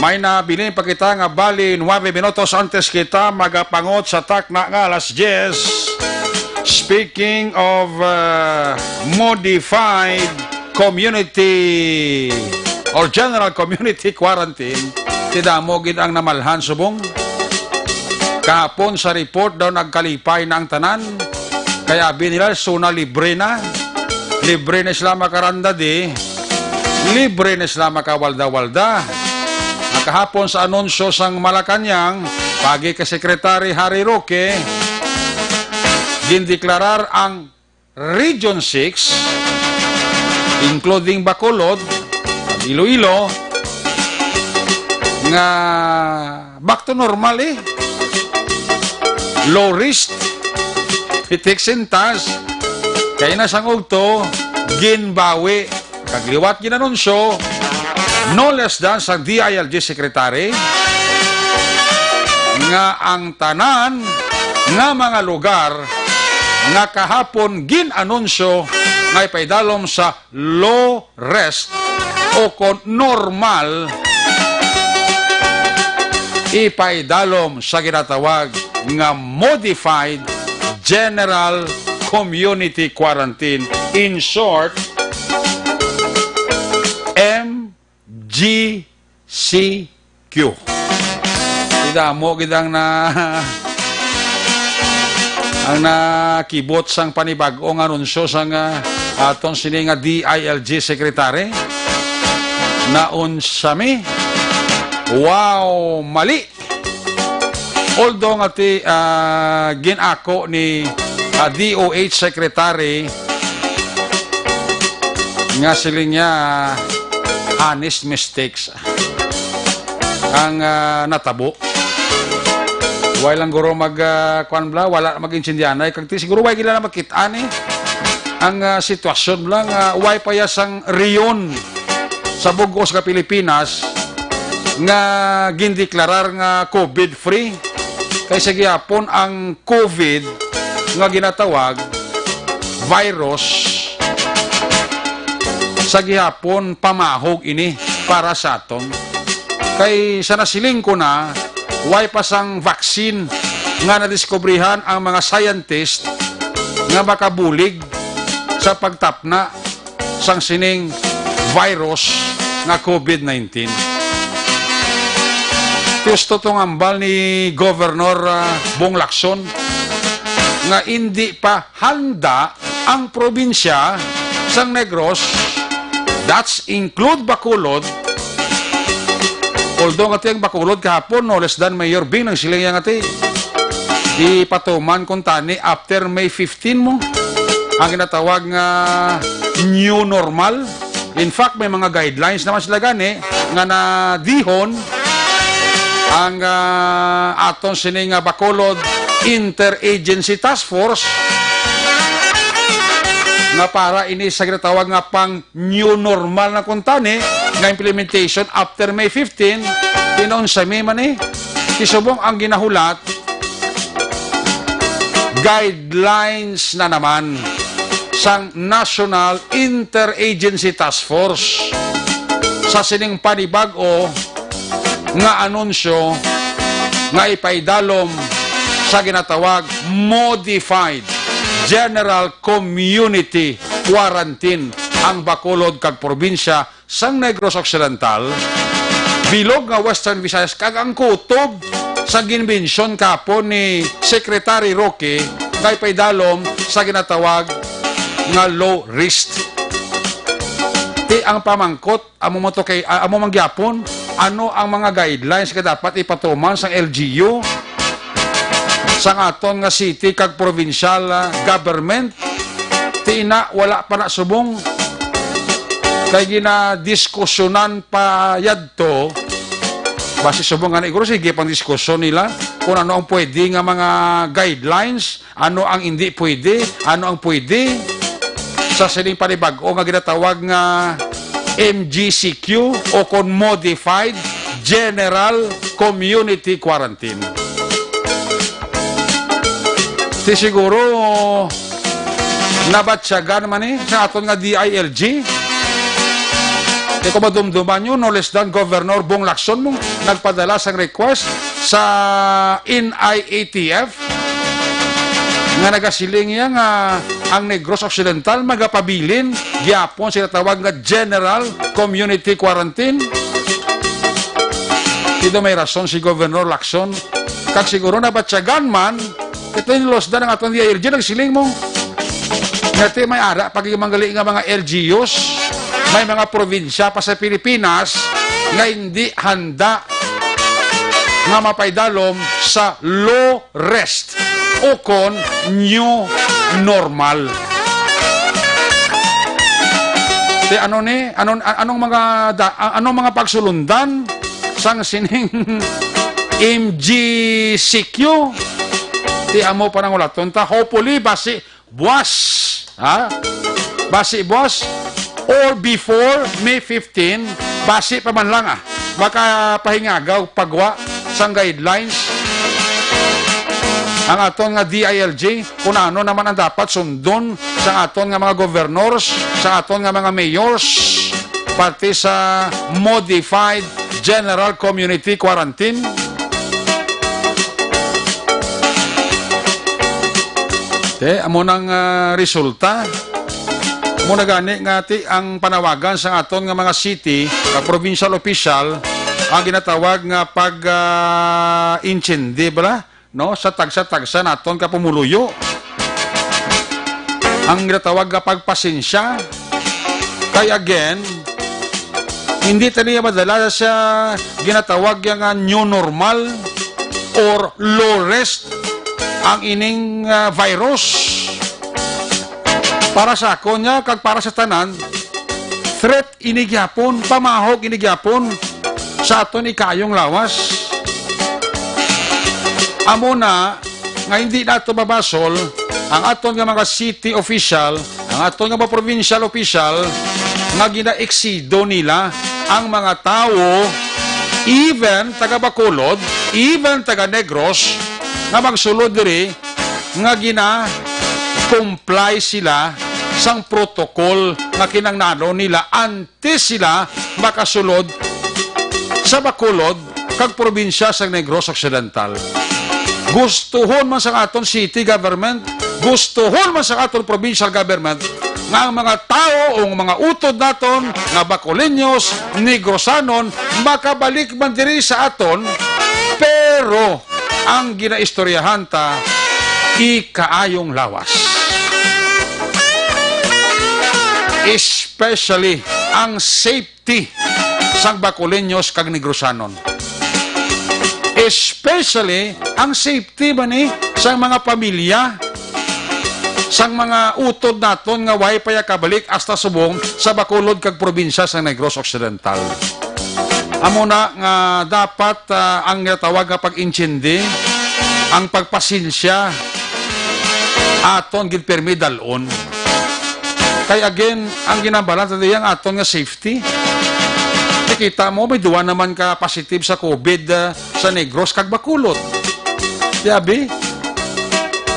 May nabilin pa kita nga bali 9 minutos antes kita magapangot sa takna nga alas 10. Speaking of modified community or general community quarantine, tidamo gid ang namalhan subong. Kahapon sa report daw nagkalipay na ang tanan. Kaya binilal, suna libre na sila makaranda di, libre na sila makawalda-walda. Nakahapon sa anunsyo sang Malacanang, pagi ka Sekretary Harry Roque, gindeklarar ang Region 6, including Bacolod, Iloilo, nga back to normal low risk, itiksintas, kaya na sangog to, ginbawi, kagliwat ginanunsyo, no less than sa DILG Secretary, nga ang tanan, nga mga lugar, nga kahapon ginanunsyo, nga ipaidalom sa low rest, o kon normal, ipaidalom sa ginatawag, nga modified General Community Quarantine. In short, MGCQ. Idamo gidang ang nakibot sang panibag-ong anunsyo sang aton sini nga DILG Secretary na unsami. Wow, mali. Although nga ginako ni DOH Secretary nga sila niya honest mistakes ang natabo. Wala lang guro wala mag-insindianay. Kagti siguro wala gila na makitaan ang sitwasyon lang. Wala pa yasang riyon sa bugos ka Pilipinas nga gindeklarar nga COVID-free. Kaya sa gihapon ang COVID nga ginatawag virus sa gihapon pamahog ini para sa aton. Kay sa nasiling ko na way pasang vaccine nga nadiskubrihan ang mga scientist nga makabulig sa pagtapna sang sining virus nga COVID-19. Gusto tong ambal ni Governor Bong Lacson nga hindi pa handa ang probinsya sang Negros, that's include Bacolod. Although nga tiyang Bacolod kahapon, no less than Mayor Bing ng silang yang ati. Ipatuman kung tani after May 15 mo ang ginatawag nga new normal. In fact, may mga guidelines naman sila gani nga na dihon ang aton sining Bacolod Interagency Task Force nga para ini sa ginatawag nga pang new normal na kuntani nga implementation after May 15 pinonsami man kisubong ang ginahulat guidelines na naman sang National Interagency Task Force sa sining panibag-o nga anunsyo nga ipaidalom sa ginatawag modified General Community Quarantine ang Bacolod kag probinsya sang Negros Occidental bilog nga Western Visayas kag ang kutob sa ginbensyon kapon ni Secretary Roque nga ipaidalom sa ginatawag nga low risk. Ti ang pamangkot amo mo to kay amo mangyapon ano ang mga guidelines nga dapat ipatuman sa LGU sa aton nga city kag provincial government. Tina wala pa na subong kay ginadiskusyonan pa yadto base subong nga iguro sige pang diskusyon nila kung ano ang pwede nga mga guidelines, ano ang hindi pwede, ano ang pwede sa sining panibag-o nga ginatawag nga MGCQ o kon Modified General Community Quarantine. Siguro nabatsyagan man sa aton nga DILG. Di ko madumduman nyo, no less than Governor Bong Lacson mong nagpadala sa request sa NIATF nga nagasiling niya nga ang Negros Occidental magapabilin gyapon sila tawag nga General Community Quarantine. Dito may rason si Governor Lacson. Kag siguro nabatsyagan man, ito yung losdan ng atong DILG, nagsiling mong ngati may ara, pag manggali nga mga LGUs, may mga probinsya pa sa Pilipinas nga hindi handa nga mapaydalom sa low rest o kon new normal. Di ano ni anong mga pagsulundan sang sining MGCQ ti amo pa nang ulaton ta hopefully basi buwas basi buwas or before May 15 basi pa man lang baka pahingagaw pagwa sang guidelines ang aton nga DILG kung ano naman ang dapat sundon sa aton nga mga governors, sa aton nga mga mayors, pati sa modified General Community Quarantine. Amo nang resulta. Muna gani nga ti ang panawagan sa aton nga mga city, provincial official, ang ginatawag nga pag-incendi, no? Sa tagsa-tagsa naton ka pumuluyo. Ang ginatawag nga pagpasensya. Kaya again, hindi taniya madala sa ginatawag nga new normal or low rest ang ining virus. Para sa ako niya, kag para sa tanan, threat inigyapon, pamahog inigyapon sa aton ikayong lawas. Amo na, nga hindi nato mabasol, ang aton nga mga city official, ang aton nga mga provincial official, nga gina-eksido nila ang mga tao, even taga Bacolod, even taga Negros, nga magsulod diri, nga gina-comply sila sang protocol nga kinangnano nila antes sila makasulod sa Bacolod kag probinsya sa Negros Occidental. Gustuhon man sa aton city government, gustuhon man sa aton provincial government nga ang mga tao o mga utod naton nga Bacoleños, Negrosanon makabalik man diri sa aton, pero ang ginaistoryahan ta ikaayong lawas. Especially ang safety sang Bacoleños kag Negrosanon. Especially ang safety ba ni sang mga pamilya, sang mga utod naton nga way paya kabalik hasta subong sa Bacolod kag probinsya sa Negros Occidental. Amo na nga dapat ang natawag nga pag-incendi, ang pagpasensya aton gid permi dalon. Kay again, ang ginabalan tayo ang aton nga safety. Nakita mo, may duwa naman ka positive sa COVID sa Negros kag Bacolod.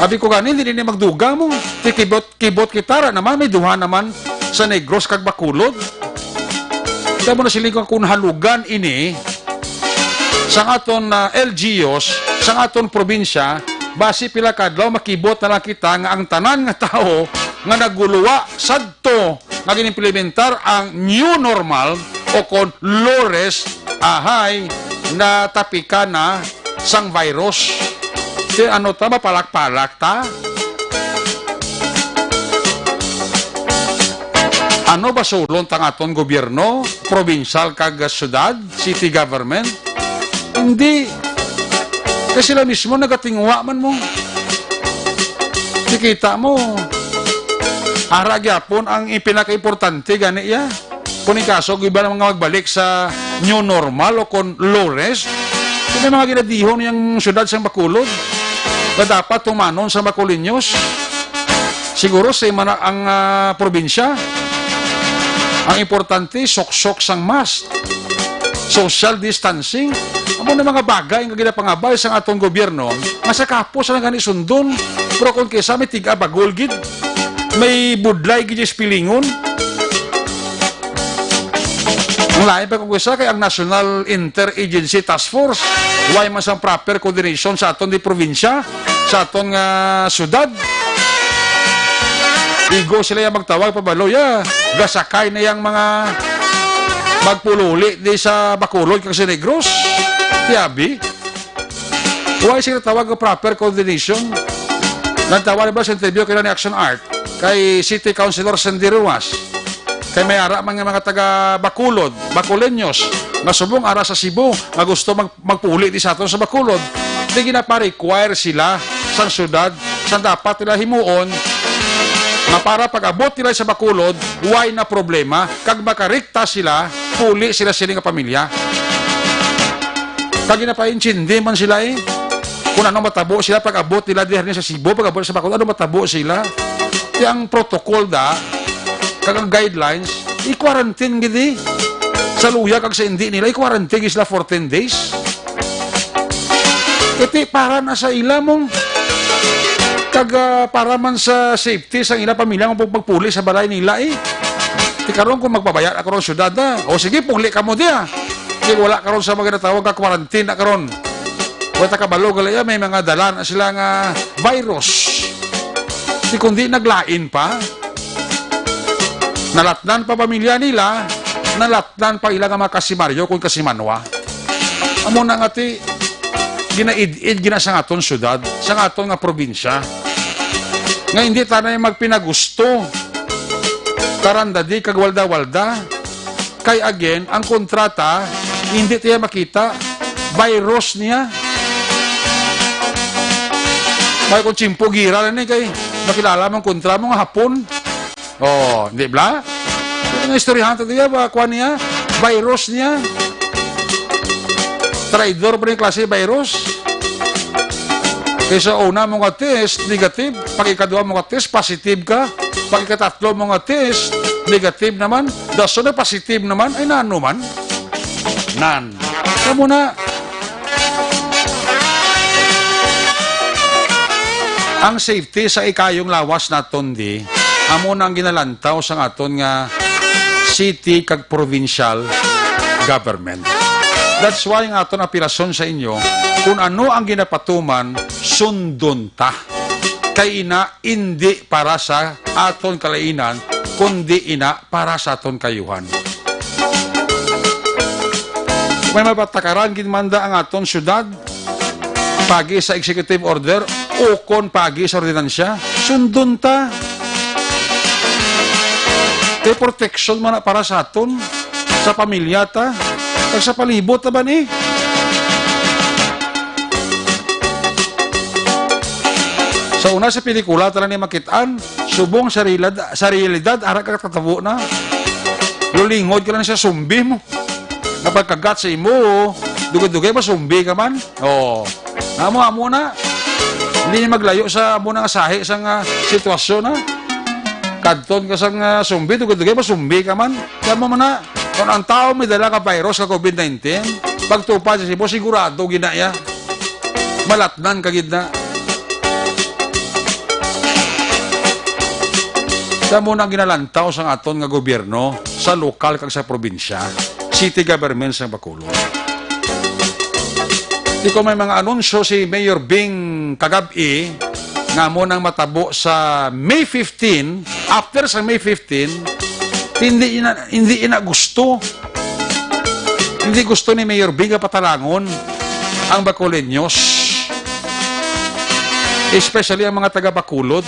Abi ko ganin, hindi na magduga mo. Kibot kitara naman, may duwa naman sa Negros kag Bacolod. Kaya mo na siling kung halugan ini sa aton LGUs, sa aton probinsya, basi pila kadlaw makibot na lang kita nga ang tanan nga tao nga naguluwa sadto nga ginimplementar ang new normal o kon low rest ahay na tapika na sang virus. Ano ta, mapalak-palak ta? Ano ba sulon tang aton gobyerno, provincial kag syudad, city government? Hindi. Kasi sila mismo nagatingwa man mo. Dikita mo, aragyapon ang ipinaka-importante gani ya. Kung ikaso, iba na mga magbalik sa new normal o kon low rest, hindi mga ginadihon yung syudad sa Bacolod na dapat tumanon sa Bacoleños. Siguro sa ang probinsya, ang importante, sok-sok sang mask, social distancing, amo na mga bagay nga ginapangabay sa atong gobyerno, nga sa kapos lang gani sundon, pero kung kesa may tiga bagol gid, may budlay gid pilingon. Ang lain pa kung isa kay ang National Interagency Task Force. Why man sang proper coordination sa aton di probinsya, sa aton nga syudad. Igo sila yung magtawag pabalo ya. Gasakay na yung mga magpululi di sa Bacolod kag sa Negros. Tiabi. Why sila tawag ng proper coordination? Nagtawag ba sa interview kaya ni Action Art kay City Councilor Sandy Ruas? Kay may ara mga taga Bacolod, Bacoleños, nga subong ara sa Cebu, nga gusto magpuli di sa aton sa Bacolod. Di ginapa-require sila sa syudad, sa dapat nila himuon, nga para pag-abot nila sa Bacolod, why na problema, kag makarikta sila, puli sila nga pamilya. Kag ginapa-inchindi man sila kung ano matabo sila pag-abot nila diyan sa Cebu, pag-abot sa Bacolod, ano matabo sila. Yang protocol kagang guidelines, i-quarantine gidi. Sa luya kag sa hindi nila, i-quarantine sila 14 days. Iti para na sa ila mong kag para man sa safety sa ila pamilya mong pagpuli sa balay nila Ti karon kung magbabayad ako ron syudad na, o sige, puli ka mo diya. Di wala karon sa mga natawag ka quarantine na karon. Wala kabalo galaya, may mga dala na sila nga virus. Di kundi naglain pa. Nalatnan pa pamilya nila, nalatnan pa ilang mga kasimaryo kung kasimanwa. Amo na nga ti, ginaid-id gina sa aton syudad, sa aton nga probinsya. Nga hindi tanay magpinagusto, karanda di kagwalda-walda. Kay again, ang kontrata, hindi tayo makita, virus niya. May kung chimpo gira na kay makilala mong kontra mo nga hapon. Oh, hindi ba? Ang istoryahan ito niya, kuha niya, virus niya. Traidor pa rin klase virus. Kaysa una mong test, negative. Pag ikadua mong test, positive ka. Pag ikatatlo mong test, negative naman. Daso na positive naman, ay nano man. Nan. Kamu na. Ang safety sa ikayong lawas na tondi, amo na ang ginalantaw sa aton nga city kag provincial government. That's why ang aton apirasyon sa inyo, kung ano ang ginapatuman, sundon ta. Kay ina, hindi para sa aton kalainan, kundi ina para sa aton kayuhan. May mapatakaran ginmanda ang aton syudad, pagi sa executive order, o kon pagi sa ordinansya, sundon ta. Kay protection man para sa aton, sa pamilya ta, kag sa palibot ta ba ni? Sa una sa pelikula tala ni makitaan, subong sa realidad, ara ka katabo na. Lulingod ka lang sa sumbi mo. Kapag kagat sa imo, dugay-dugay ba sumbi ka man? Oo. Amo na. Hindi niya maglayo sa amo na nga sahi sa sitwasyon na. Kadton ka sa sumbi, dugay-dugay ba sumbi ka man? Kaya mo na, kung ang tao may dala ka virus ka COVID-19, pagtupad sa Cebu, sigurado ginaya. Malatnan ka gid na. Kaya mo na ginalantaw sa aton nga gobyerno sa lokal kag sa probinsya, city government sa Bacolod. Di ko may mga anunsyo si Mayor Bing kagabi nga mo nang matabo sa May 15, after sa May 15, hindi ina gusto. Hindi gusto ni Mayor Bing nga patalangon ang Bacoleños. Especially ang mga taga Bacolod.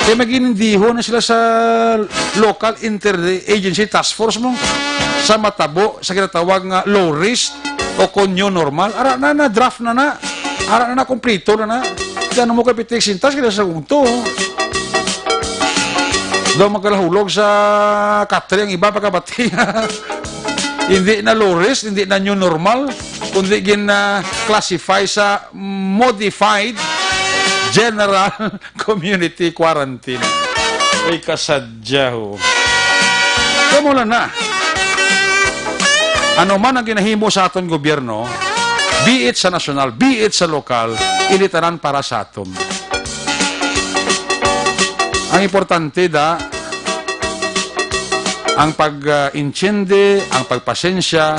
Kaya mag-inindiho na sila sa local interagency task force mo sa matabo, sa kinatawag nga low risk o konyo normal. Ara na, draft na. Ara na, kompleto na. Kaya mo kapitik sintas, kaya sa gunto. Daw magkalahulog sa katri ang iba pagkabati. Hindi na low risk, hindi na new normal, kundi classify sa modified General Community Quarantine. Ay kasadya ho. Kamula na. Ano man ang ginahimo sa aton gobyerno, be it sa nasyonal, be it sa lokal, ilitaran para sa aton. Ang importante ang pag-intindi, ang pagpasensya,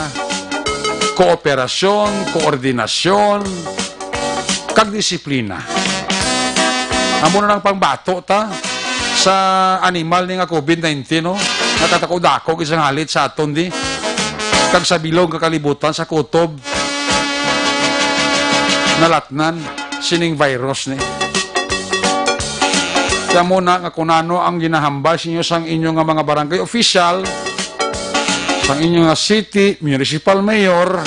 kooperasyon, koordinasyon, kagdisiplina. Amo na ng pangbato sa animal ni nga COVID-19, no? Nakatako-dako isang halit sa aton di. Kag sa bilog kakalibutan sa kutob, nalatnan, sining virus ni. Kaya muna nga kunano ang ginahambal sinyo sang inyong nga mga barangay official, sang inyong nga city, municipal mayor,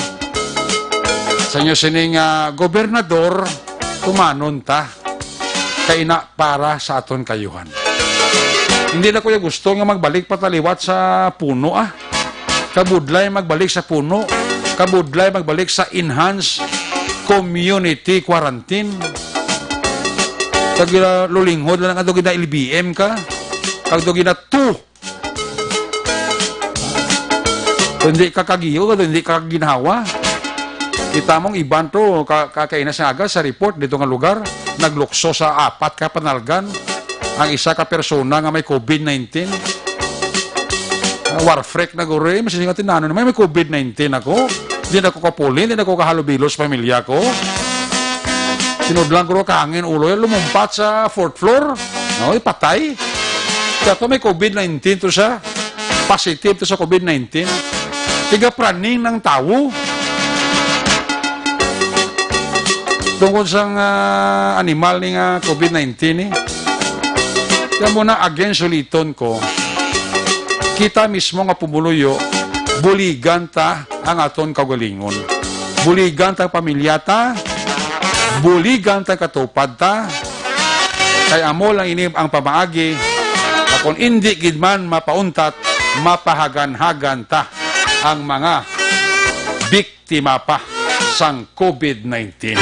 sa inyo sining gobernador, tumanon ta, kaina para sa aton kayuhan. Hindi na kuya gusto nga magbalik pataliwat sa puno Kabudlay magbalik sa puno, kabudlay magbalik sa enhanced community quarantine. Kag lulinghod lang ato gina LBM ka. Kag do gina 2. Hindi ka kagiyo, hindi ka ginhawa. Kita mong iban to kakainas nga aga sa report dito nga lugar, naglukso sa 4 ka panalgan. Ang isa ka persona nga may COVID-19. Warfrek na guri, masising natin na may COVID-19 ako. Hindi na ako kapulin, hindi na ako kahalubilos pamilya ko. Sinudlang ko kahangin ulo yan, lumumpat sa 4th floor. No, patay. Kaya to may COVID-19 to siya. Positive to sa COVID-19. Tiga praning ng tao. Tungkol sa animal ni COVID-19 Kaya muna again suliton ko, kita mismo nga pumuluyo, buligan ta ang aton kagalingon. Buligan ta pamilyata, buligan ta katupad ta, kaya amo lang inib ang pamaagi, kung hindi gidman mapauntat, mapahagan-hagan ta ang mga biktima pa sang COVID-19.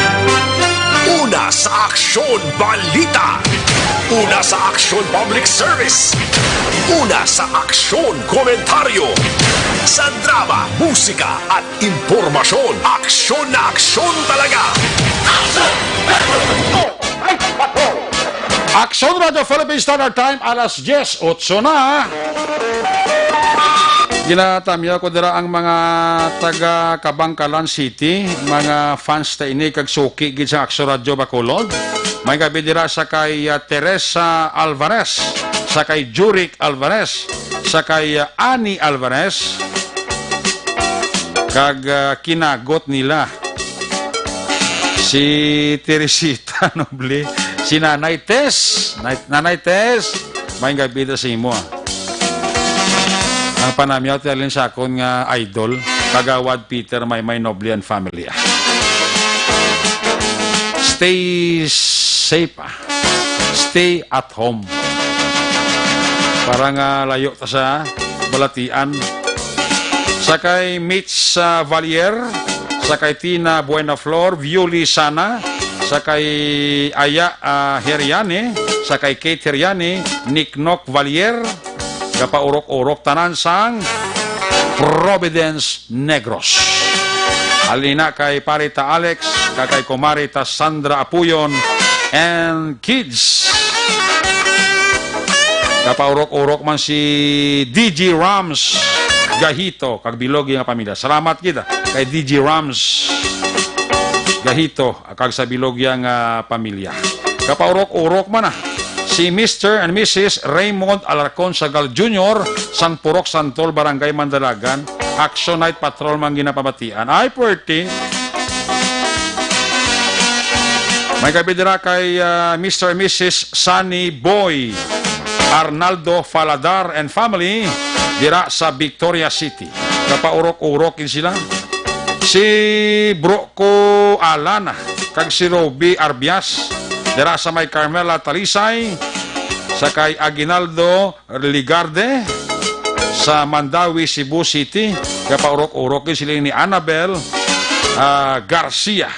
Una sa Aksyon Balita. Una sa Aksyon Public Service. Una sa Aksyon Komentaryo. Sa drama, musika at impormasyon. Aksyon na aksyon talaga. Aksyon Radio Philippines Standard Time, alas 10:08 na. Ginatamya ko dira ang mga taga Kabangkalan City, mga fans ta ini kag suki gid sa Aksyon Radio Bacolod. May gabi dira sa kay Teresa Alvarez, sa kay Juric Alvarez, sa kay Ani Alvarez, kag kinagot nila si Teresita Noble, si Nanay Tess. Nanay Tess, may gabi dira sa imo. Ang panamyaw talin sa akon nga idol, Kagawad Peter Maymay Noble and family. Stay safe. Stay at home. Para nga layo ta sa balatian. Sakay Mitch Valier, sakay Tina Buenaflor, Violi Sana, sakay Aya Heriane, sakay Kate Heriane, Nick Nock Valier, kapaurok-urok tanan sang Providence Negros. Alina kay Parita Alex, kay Kumarita Sandra Apuyon, and kids. Kapaurok-urok man si DJ Rams Gahito, kag bilog nga pamilya. Salamat kita kay DJ Rams Gahito, kag sa bilog nga pamilya. Kapaurok-urok man si Mr. and Mrs. Raymond Alarcon Sagal Jr. sang Purok Santol, Barangay Mandalagan. Action Night Patrol man ginapabatian. Ay, puwerti. May kabidira kay Mr. and Mrs. Sunny Boy Arnaldo Faladar and family dira sa Victoria City. Kapaurok-urok din sila. Si Broco Alana kag si Roby Arbias dira sa may Carmela Talisay, sa kay Aguinaldo Ligarde sa Mandawi, Cebu City. Kapaurok-urok din sila ni Annabel Garcia.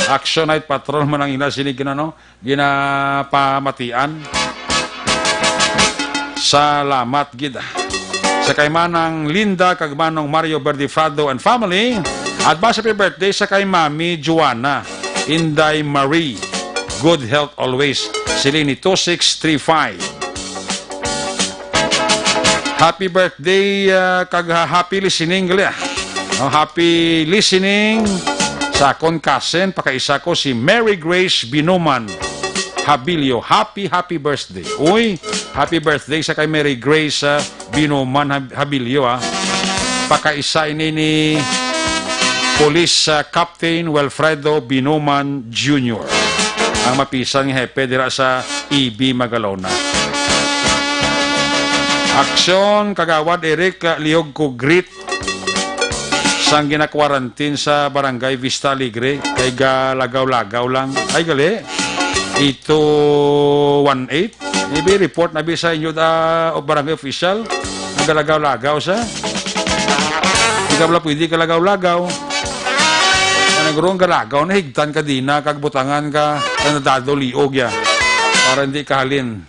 Action Night Patrol man ang ina sila ginapamatian. Salamat gida. Sa kay manang Linda kag manong Mario Berdifrado and family. At ba sa birthday sa kay Mami Joanna Inday Marie. Good health always. Sila ni 2635. Happy birthday kag happy listening gali. Happy listening sa akon kasen pakaisa ko si Mary Grace Binuman Habilio. Happy birthday. Uy, happy birthday sa kay Mary Grace Binuman Habilio Pakaisa ini ni Police Captain Wilfredo Binuman Jr. Ang mapisang hepe dira sa EB Magalona. Aksyon kagawad Eric Liog ko greet sang ginakwarantin sa Barangay Vista Alegre kay galagaw-lagaw lang. Ay gali. Ito 18. Ibi report na bi sa inyo o barangay official. Ang galagaw-lagaw sa. Di ka pala pwede kalagaw-lagaw. Nagroong galagaw na higtan ka din na kagbutangan ka na nadado liog ya. Para hindi kahalin.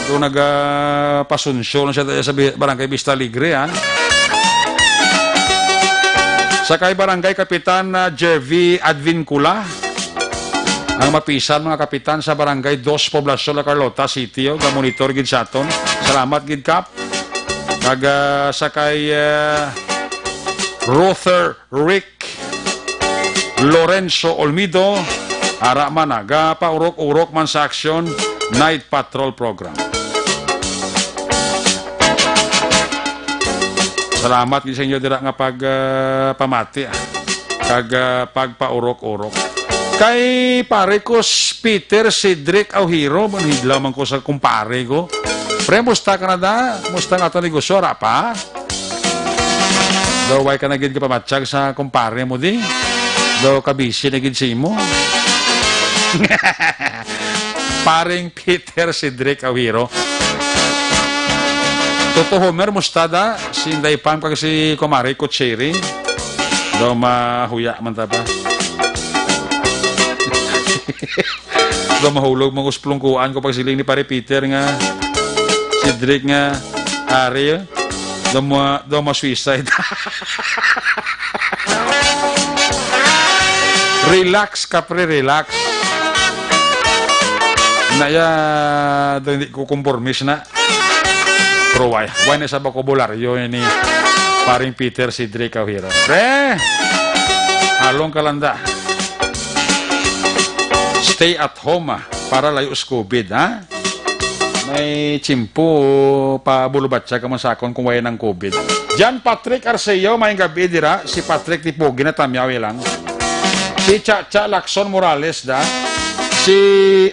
Ito nagpasunsyon siya sa Barangay Vista Alegre Sakay Barangay Kapitan Jervy Advincula. Ang mapisan mga kapitan sa Barangay 2 Poblacion La Carlota City monitor gid sa aton. Salamat gid kap. Kag sakay Rother Rick Lorenzo Olmido ara man paurok-urok man sa aksyon Night Patrol Program. Salamat sa inyo dira nga pamati kag pagpaurok-urok. Kay pare ko Peter Cedric Auhiro, manhidlaw man ko sa kumpare ko. Pre, musta ka na da? Musta nga ito negosyo? Pa? Daw way ka nagid ka pamatsyag sa kumpare mo di? Daw kabisi nagid si mo? Paring Peter Cedric Auhiro. Toto Homer, mustada, si Inday Pam kag si Kumari Kutseri. Daw mahuya man ta ba? Daw mahulog mga usplungkuan ko pag siling ni pare Peter nga Cedric nga Ari. Daw ma-suicide. Relax ka pre, relax. Naya, daw hindi ko kumpormis na. Pero why na sa bokabularyo ni paring Peter Cedric Auhiro. Pre, halong kalanda. Stay at home para layo sa COVID May chimpo pa bulubat siya kamasakon kung wala ng COVID. Jan Patrick Arceo, may gabi dira. Si Patrick Tipogi na tamyawi lang. Si Chacha Lacson Morales Si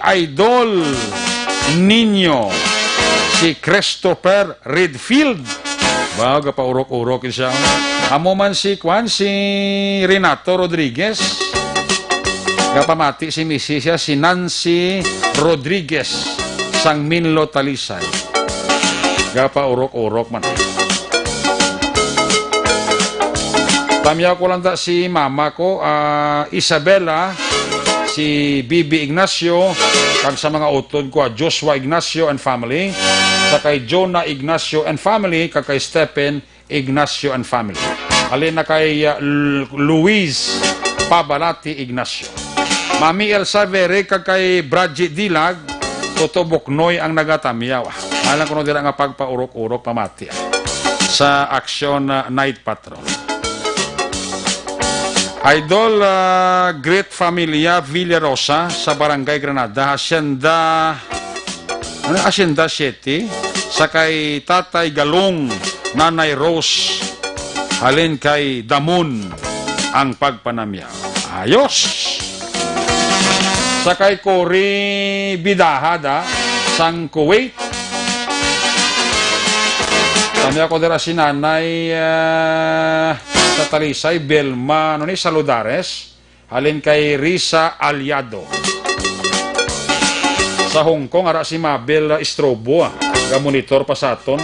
Idol Nino. Si Christopher Redfield. Baga pa urok-urok siya. Amo man si Renato Rodriguez. Kapamati si Mrs. siya, si Nancy Rodriguez. Sang Minlo Talisay. Gapa urok-urok man. Tamyaw ko lang si mama ko, Isabella, si Bibi Ignacio, kag sa mga utod ko, Joshua Ignacio and family, sa kay Jonah Ignacio and family, kag kay Stephen Ignacio and family. Alin na kay Luis Pabalati Ignacio. Mami Elsa Vere, kag kay Bradjit Dilag, Toto Buknoy ang nagatamiyaw. Alam ko na dila nga pagpaurok-urok pamati sa aksyon Night Patrol. Idol Great Familia Villarosa sa Barangay Granada, Hacienda 7, sa kay Tatay Galong, Nanay Rose, halin kay Damun ang pagpanamyaw. Ayos! Sa kay Cory Bidahada, sang Kuwait. Kami ako dira si Nanay sa Talisay, Belma, Saludares, halin kay Risa Aliado. Sa Hong Kong, ara si Mabel Estrobo, monitor pa sa aton.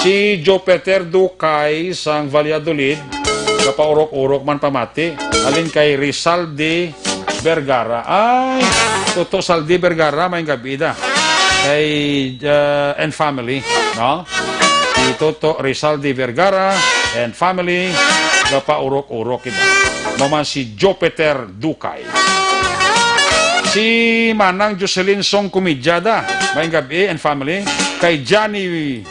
Si Jupiter Ducay, sang Valladolid, kapaurok-urok man pamati, halin kay Rizaldi Vergara. Ay, Toto Saldi Vergara, may gabida. Kay and family, no? Si Toto Rizaldi Vergara and family, kapaurok-urok ito. Naman si Jupiter Ducay. Si Manang Jocelyn Song Kumidyada, may gabi and family. Kay Johnny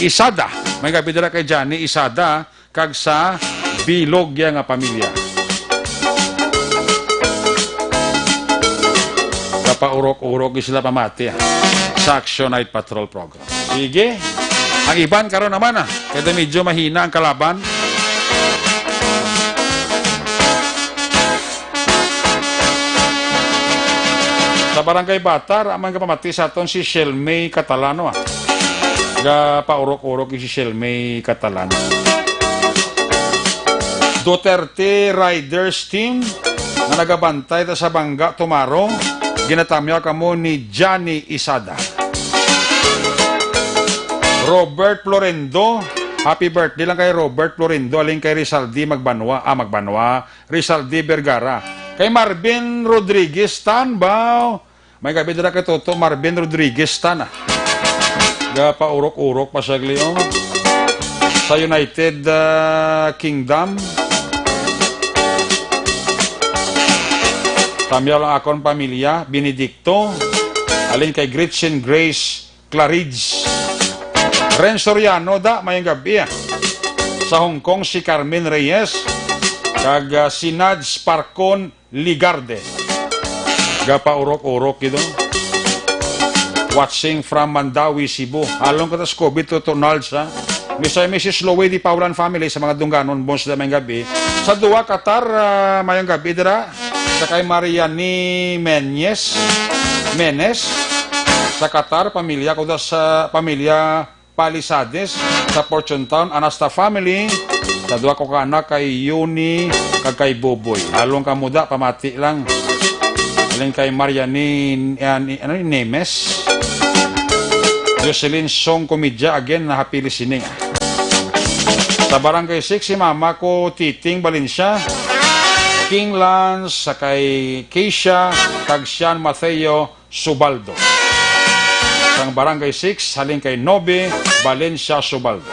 Isada, may gabi dala kay Johnny Isada, kag sa Bilogya nga pamilya. Kapaurok-urok sila pamati sa Action Night Patrol program. Sige, ang iban karon naman kaya medyo mahina ang kalaban. Sa Barangay Batar, amang kapamati sa aton si Shelmay Catalano. Paurok-urok si Shelmay Catalano. Duterte Riders Team na nagabantay ta sa Bangga Tumaro, ginatamya kamo ni Johnny Isada. Robert Florendo, happy birthday lang kay Robert Florendo, aling kay Rizaldi Magbanwa, Rizaldi Vergara. Kay Marvin Rodriguez Tan, baw. May gabi dala kay Toto, Marvin Rodriguez Tan. Paurok-urok pa siya gliyo. Sa United Kingdom. Tamya lang akong pamilya, Benedicto. Alin kay Gretchen Grace Claridge. Ren Soriano da, mayang gabi. Sa Hong Kong, si Carmen Reyes. Kag si Nads Parcon Ligarde. Paurok-urok ito. Watching from Mandawi, Cebu. Along katas COVID to Tonalds, ha? Misa Mrs. Lowe di Paulan family sa mga dungganon, bons na mayang gabi. Sa Dua, Qatar, mayang gabi dira. Sa kay Mariani Menes. Sa Qatar, pamilya ko sa pamilya Palisades. Sa Fortune Town, Anasta family. Sa Dua ko ka anak kay Yuni, kag kay Boboy. Along kamuda, pamati lang. Alin kay Mariani Nemes. Jocelyn Song Komedya, again, na happy listening. Sa Barangay 6, si mama ko, Titing Valencia, King Lance, sa kay Keisha, kag Sean Mateo Subaldo. Sa Barangay 6, halin kay Nobe Valencia Subaldo.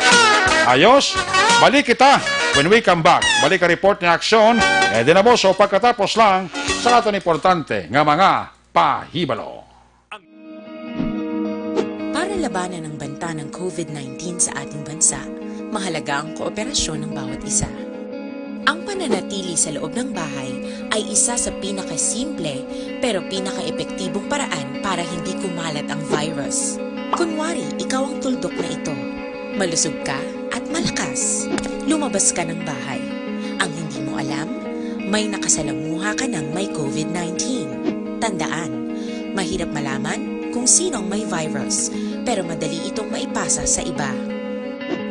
Ayos, balik kita when we come back. Balik ka report ni Aksyon, din na boss, o pagkatapos lang, sa aton importante nga mga pahibalo. Para labanan ang banta ng COVID-19 sa ating bansa, mahalaga ang kooperasyon ng bawat isa. Ang pananatili sa loob ng bahay ay isa sa pinakasimple pero pinaka-epektibong paraan para hindi kumalat ang virus. Kunwari, ikaw ang tuldok na ito. Malusog ka at malakas. Lumabas ka ng bahay. Ang hindi mo alam, may nakasalamuha ka ng may COVID-19. Tandaan, mahirap malaman kung sinong may virus, pero madali itong maipasa sa iba.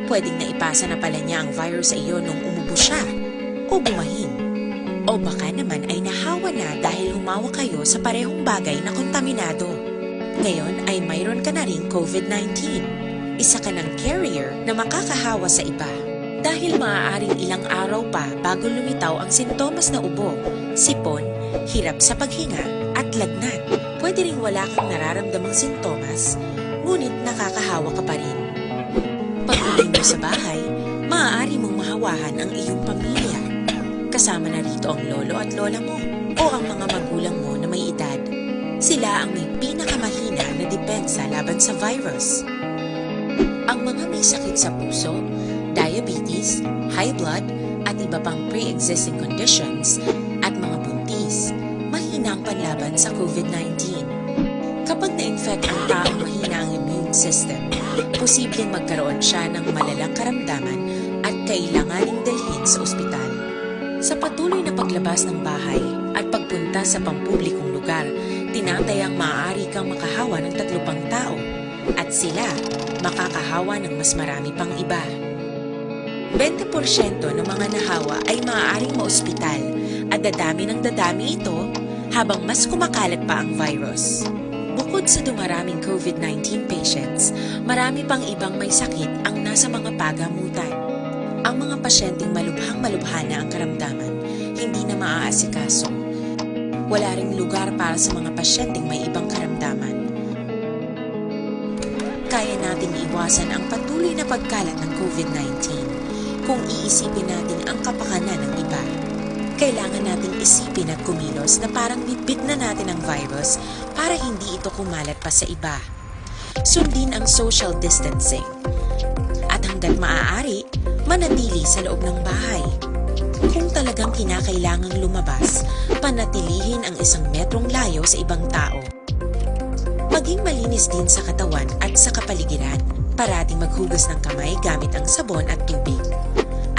Pwedeng naipasa na pala niya ang virus sa iyo nung umubo siya, o bumahin. O baka naman ay nahawa na dahil humawa kayo sa parehong bagay na kontaminado. Ngayon ay mayroon ka na ring COVID-19. Isa ka ng carrier na makakahawa sa iba. Dahil maaaring ilang araw pa bago lumitaw ang sintomas na ubo, sipon, hirap sa paghinga at lagnat. Pwede ring wala kang nararamdamang sintomas, ngunit nakakahawa ka pa rin. Pag-uwi mo sa bahay, maaari mong mahawahan ang iyong pamilya. Kasama na rito ang lolo at lola mo o ang mga magulang mo na may edad. Sila ang may pinakamahina na depensa laban sa virus. Ang mga may sakit sa puso, diabetes, high blood, at iba pang pre-existing conditions, at mga buntis, mahina ang panlaban sa COVID-19. Kapag na-infect ang taong mahina ang immune system, posibleng magkaroon siya ng malalang karamdaman at kailanganing dalhin sa ospital. Sa patuloy na paglabas ng bahay at pagpunta sa pampublikong lugar, tinatayang maaari kang makahawa ng 3 pang tao at sila makakahawa ng mas marami pang iba. 20% ng mga nahawa ay maaaring maospital at dadami ng dadami ito habang mas kumakalat pa ang virus. Bukod sa dumaraming COVID-19 patients, marami pang ibang may sakit ang nasa mga pagamutan. Ang mga pasyenteng malubhang-malubha na ang karamdaman, hindi na maaasikaso. Wala ring lugar para sa mga pasyenteng may ibang karamdaman. Kaya nating iwasan ang patuloy na pagkalat ng COVID-19 kung iisipin natin ang kapakanan ng iba. Kailangan nating isipin at kumilos na parang bitbit na natin ang virus para hindi ito kumalat pa sa iba. Sundin ang social distancing. At hanggat maaari, manatili sa loob ng bahay. Kung talagang kinakailangang lumabas, panatilihin ang 1 metrong layo sa ibang tao. Maging malinis din sa katawan at sa kapaligiran. Parating maghugas ng kamay gamit ang sabon at tubig.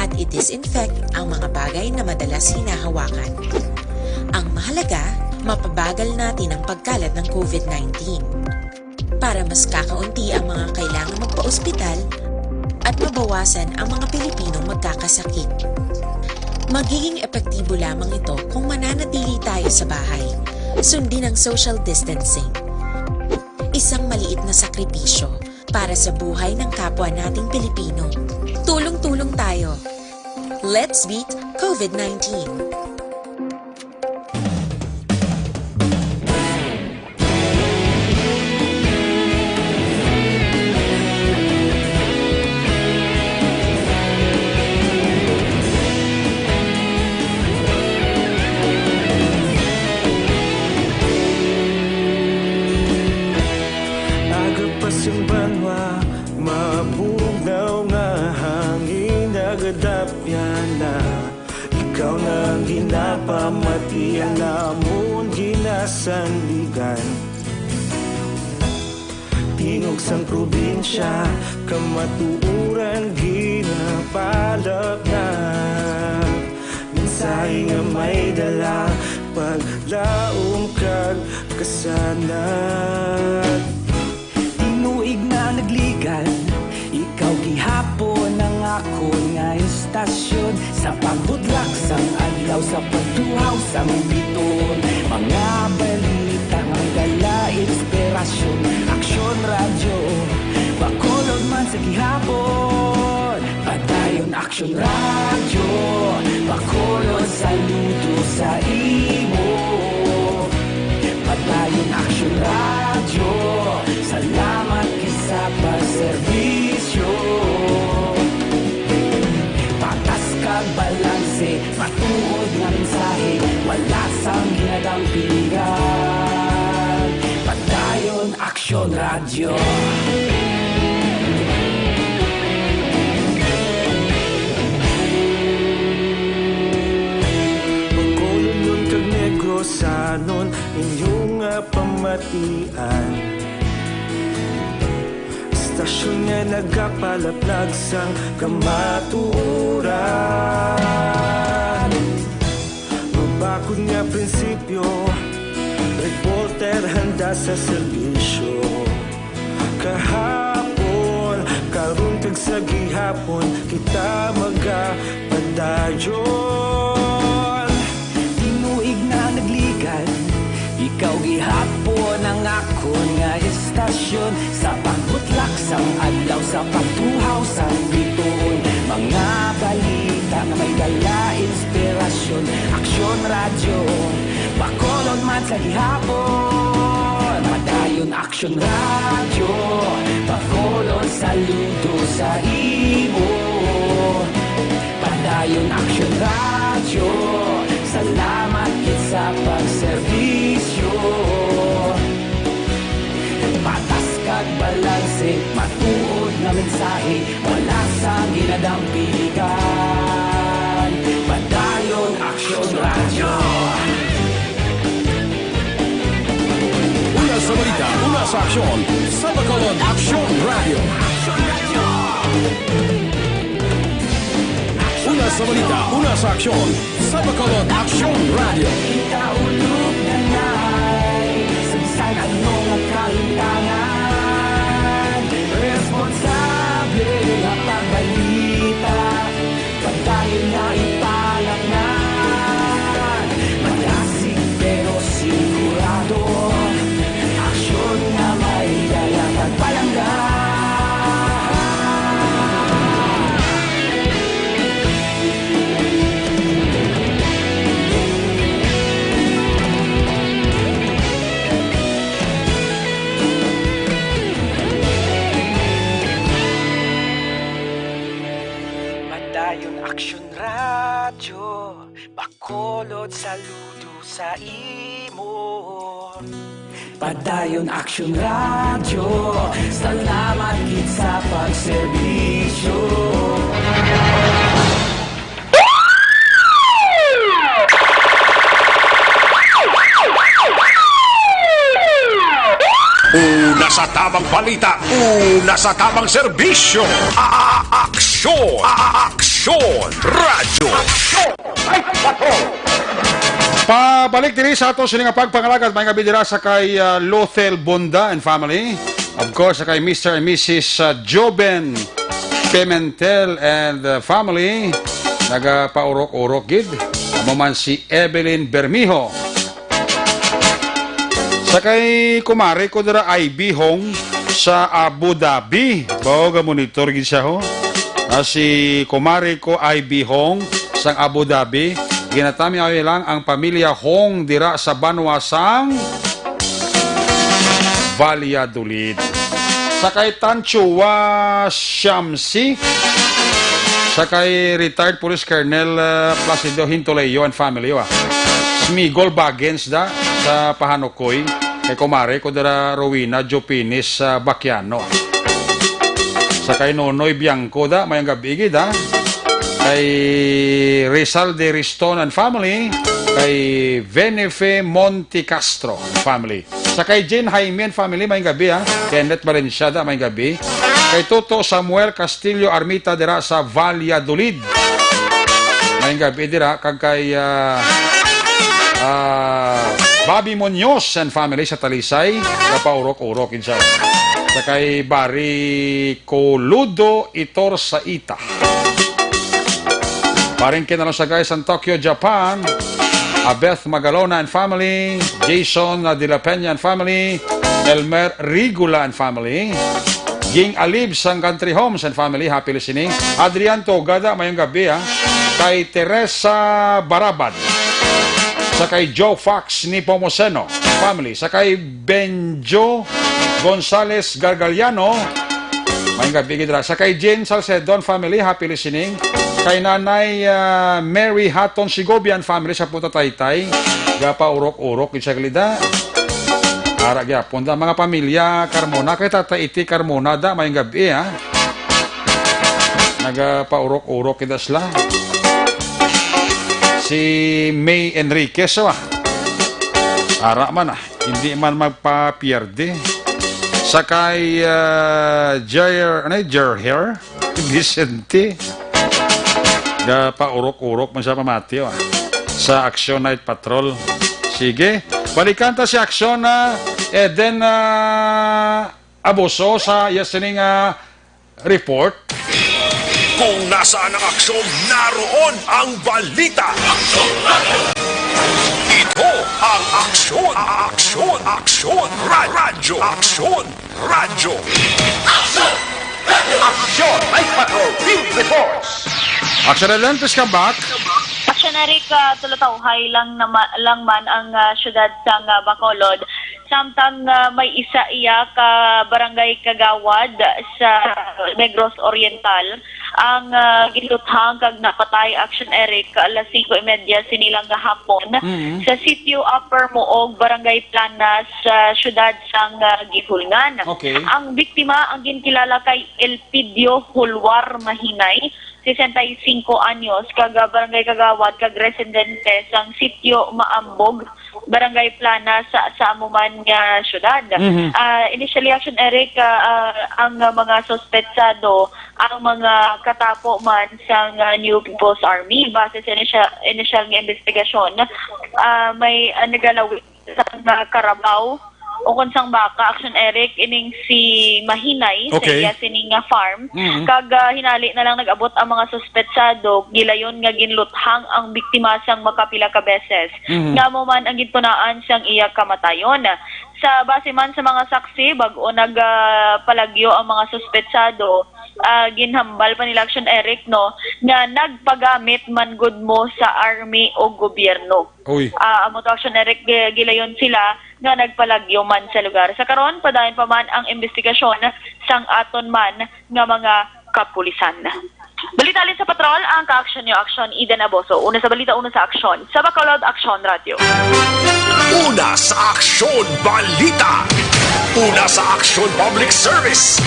At i-disinfect ang mga bagay na madalas hinahawakan. Ang mahalaga, mapabagal natin ang pagkalat ng COVID-19. Para mas kakaunti ang mga kailangang magpa-ospital at mabawasan ang mga Pilipinong magkakasakit. Magiging epektibo lamang ito kung mananatili tayo sa bahay. Sundin ang social distancing. Isang maliit na sakripisyo para sa buhay ng kapwa nating Pilipino. Tulong-tulong tayo. Let's beat COVID-19. Yung banwa, mabugaw nga hangin nagadapyan na. Ikaw nang ginapamatian namon ginasandigan. Tingog sang probinsya, kamatuuran ginapalap na. Mensahe nga may dala, paglaom kag kasanat. Tinuig na nagligan, ikaw gihapon ang ako nga istasyon. Sa pagbudlak sang adlaw, sa pagtuhaw sang biton. Mga balita nga dala, inspirasyon. Aksyon radyo, bakolod man sa gihapon. Padayon aksyon radyo, bakolod saludo sa imo. Padayon aksyon radyo, salamat kisa pagserbisyo. Patas kag balanse, matuod nga mensahe, wala sang ginadampingan. Padayon aksyon radyo. Pagkolon kag negosanon, inyong pamatian. Stasyon nga nagapalaplag sang kamatuuran. Mabakod nga prinsipyo, reporter handa sa serbisyo. Kahapon, karon kag sa gihapon, kita magapadayon. Tinuig na nagligan, ikaw gihapon ang ako nga istasyon. Sa pagbutlak sang adlaw, sa pagtuhaw sang biton. Mga balita nga may dala, inspirasyon. Aksyon radyo, bakolod man sa gihapon. Padayon aksyon radyo, bakolod saludo sa imo. Padayon aksyon radyo, salamat sa pagserbisyo. Patas kag balanse, matuod na mensahe, wala sa ginadampingan. Padayon aksyon radyo. Una sa balita, una sa aksyon, sa Bacolod Aksyon Radio. Una sa balita, una sa aksyon, sa Bacolod Aksyon Radio. Ikaulog na na'y samsan ano nga kahintangan. Responsable nga pagbalita, pagdayon na ipalak na. Malasig pero sigurado, aksyon na may dala pagpalanggan. Padayon aksyon radyo, Bacolod saludo sa imo. Padayon Action Radio, salamat gid sa pagserbisyo. Una sa tamang balita, una sa tamang serbisyo. Aksyon! Aksyon! Radyo! Pabalik diri sa ato sining pagpangalagad may gabi dira sa kay Lothel Bunda and family. Of course, sa kay Mr. and Mrs. Joben Pimentel and family. Nagapaurok-urok gid. Amo man si Evelyn Bermijo. Sa kay kumare ko dira IB Hong sa Abu Dhabi. Bago monitor gid siya ho. Si kumare ko IB Hong sa Abu Dhabi. Ginatami ay lang ang pamilya Hong dira sa Banwasang Valladolid. Sa kay Tanchua Shamsi, sa kay retired Police Colonel Placido Hintoleyo and family. Smigol Bagens da sa Pahanokoy. Kay kumare ko dira Rowena Jopinis sa Baquiano. Sa kay Nonoy Bianco da, mayang gabi da. Kay Rizal de Riston and family, kay Venefe Monte Castro and family. Sa kay Jane Jaime and family, may gabi Kenneth Valenciada, may gabi. Kay Toto Samuel Castillo Armita dira sa Valladolid. May gabi dira kag kay Bobby Munoz and family sa Talisay, napaurok-urok siya. Sa kay Barry Coludo Itor Saita. Paring kinalo sa guys sa Tokyo, Japan, Beth Magalona and family, Jason De La Peña and family, Elmer Rigula and family, Ging Alib sang Country Homes and family, happy listening. Adrian Togada, mayong gabi kay Teresa Barabad, sa kay Joe Fox ni Pomoseno family, sa kay Benjo Gonzales Gargaliano, mayong gabi gidra. Sa kay Jane Salcedon family, happy listening. Kay Nanay Mary Hatton Sigobian family sa Puta Taytay, gapa urok-urok sa glida. Ara gyapon da mga pamilya Carmona kay Tata Iti Carmona da mayong gabi nagapaurok-urok kita sila. Si May Enriquez ara man hindi man magpapierde. Sa kay Jair Vicente, paurok-urok man siya pamati sa Action Night Patrol. Sige, balikan ta si Action Eden Abuso sa yasining report. Kung nasaan ang aksyon, naroon ang balita. Ito ang Aksyon! Aksyon! Aksyon! Radyo! Aksyon! Radyo! Aksyon! Night Patrol Field Reports! Action Relentless ka back. Action Eric, tulatawhay lang man ang syudad sa Bacolod. Samtang may isa iya ka barangay Kagawad sa Negros Oriental ang giluthang kag napatay. Action Eric alas 5:30 sinilang gahapon sa sitio Upper Muog, Barangay Planas sa syudad sang Gihulngan. Okay. Ang biktima ang ginkilala kay Elpidio Hulwar Mahinay, 65 anyos, kag barangay Kagawad, kag residente sang sitio Maambog, Barangay Planas sa amuman nga syudad. Initially, Action Eric, ang mga suspetsado, ang mga katapo man sang New People's Army, base sa initial nga investigasyon, may nagalawit sa Carabao o kung sang baka. Action Eric, ining si Mahinay sa iya sining nga farm. Kag hinali na lang nag-abot ang mga suspetsado, gilayon nga ginluthang ang biktima sang makapila ka beses. Nga mo man ang ginpunaan sang iya kamatayon. Sa base man sa mga saksi, bago nagpalagyo ang mga suspetsado, ginhambal pa nila Action Eric nga nagpagamit man gud mo sa army o gobyerno. Amo to Action Eric, gilayon sila nga nagpalagyo man sa lugar. Sa karon padayon pa man ang investigasyon sang aton man nga mga kapulisan. Balitalin sa patrol, ang ka-aksyon nyo, Aksyon Eden Aboso. Una sa balita, una sa aksyon. Sa Bacolod, Aksyon Radio. Una sa aksyon balita. Una sa aksyon public service.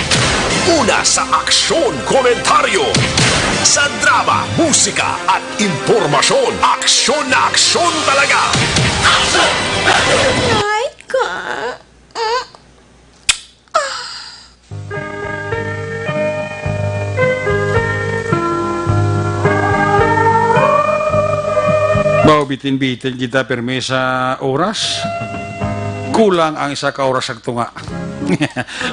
Una sa aksyon komentaryo. Sa drama, musika at impormasyon. Aksyon na aksyon talaga. Night ka. Bitin-bitin kita permi sa oras. Kulang ang isa ka oras ang tunga.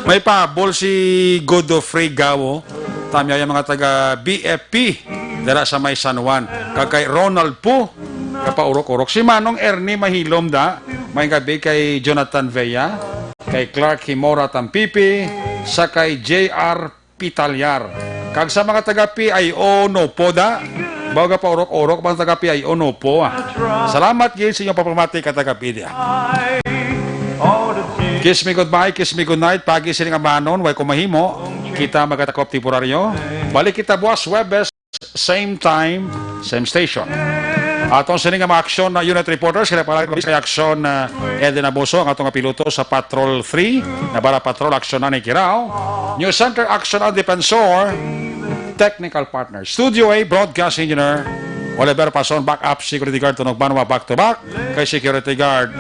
May pabol si Godofrey Gawo. Tamya yung mga taga BFP dara sa may San Juan. Kay Ronald Po. Kapaurok-urok. Si Manong Ernie Mahilom da. May gabi kay Jonathan Vea. Kay Clark Himora Tampipi. Sa kay JR Pitalyar. Kag sa mga taga PIO no po da. Baga pa orok-orok bang taga-PI o no po. Salamat gil sa inyong papamati ka taga-PIDIA. Kiss me goodbye, kiss me good night. Pagi siling amanon, way kumahimo. Kita magatakop temporaryo. Balik kita buwas Webes, same time, same station. Atong sining mga aksyon na unit reporters, kaya pala kay aksyon Eden Abuso, ang atong piloto sa Patrol 3, na para Patrol aksyon na ni Kirao. News Center aksyon na Defensor, technical partner. Studio A, broadcast engineer, Oliver Pason, backup security guard, tunog Banwa, back to back, kay security guard.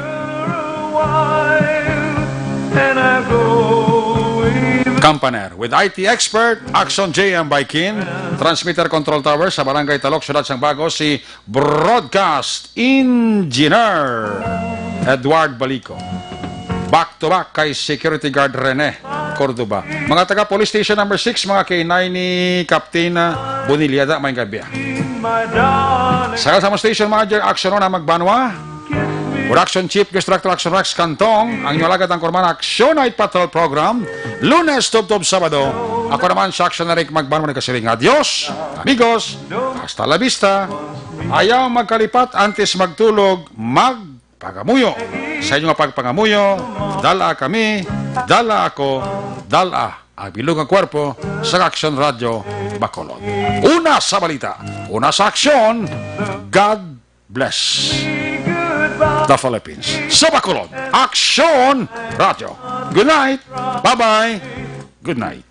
Campaner. With IT expert, Action JM Baikin, transmitter control tower sa Barangay Talok, Syudad Sangbago, si broadcast engineer Edward Balico. Back to back kay security guard Rene Cordoba. Mga taga police station number 6, mga K9 ni Captain Boniliada, may gabi. Sa kasama station manager, Action na Magbanwa. Production Chief, Guest Director, Action Rex Cantong. Ang inyong alagad ang kurman, Action Night Patrol Program. Lunes, Tub-Tub, Sabado. Ako naman, sa Action na Rick Magbanwa ng kasiring. Adios, amigos, hasta la vista. Ayaw magkalipat, antes magtulog, magpagamuyo. Sa inyong pagpangamuyo, dala kami, dala ako, dala ang bilog ang kwerpo sa Action Radio Bacolod. Una sa balita, una sa aksyon, God bless the Philippines. Sa Bacolod, Action Radio. Good night, bye-bye, good night.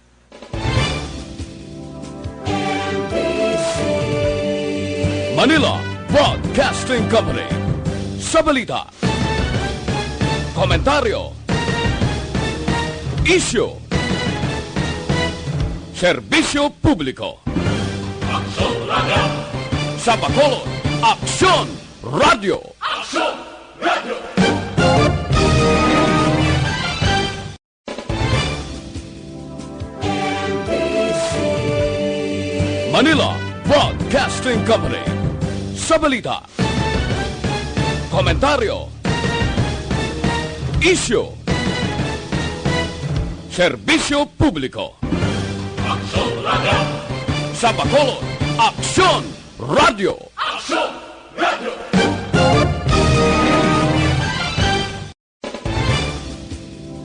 Manila Broadcasting Company. Sa balita, komentaryo, issue, serbisyo publiko. Aksyon Radio. Sa Bacolod, Aksyon Radio. Aksyon Radio. Manila Broadcasting Company. Sa balita, komentaryo, issue, serbisyo publiko. Aksyon Radio. Sa Bacolod, Aksyon Radio.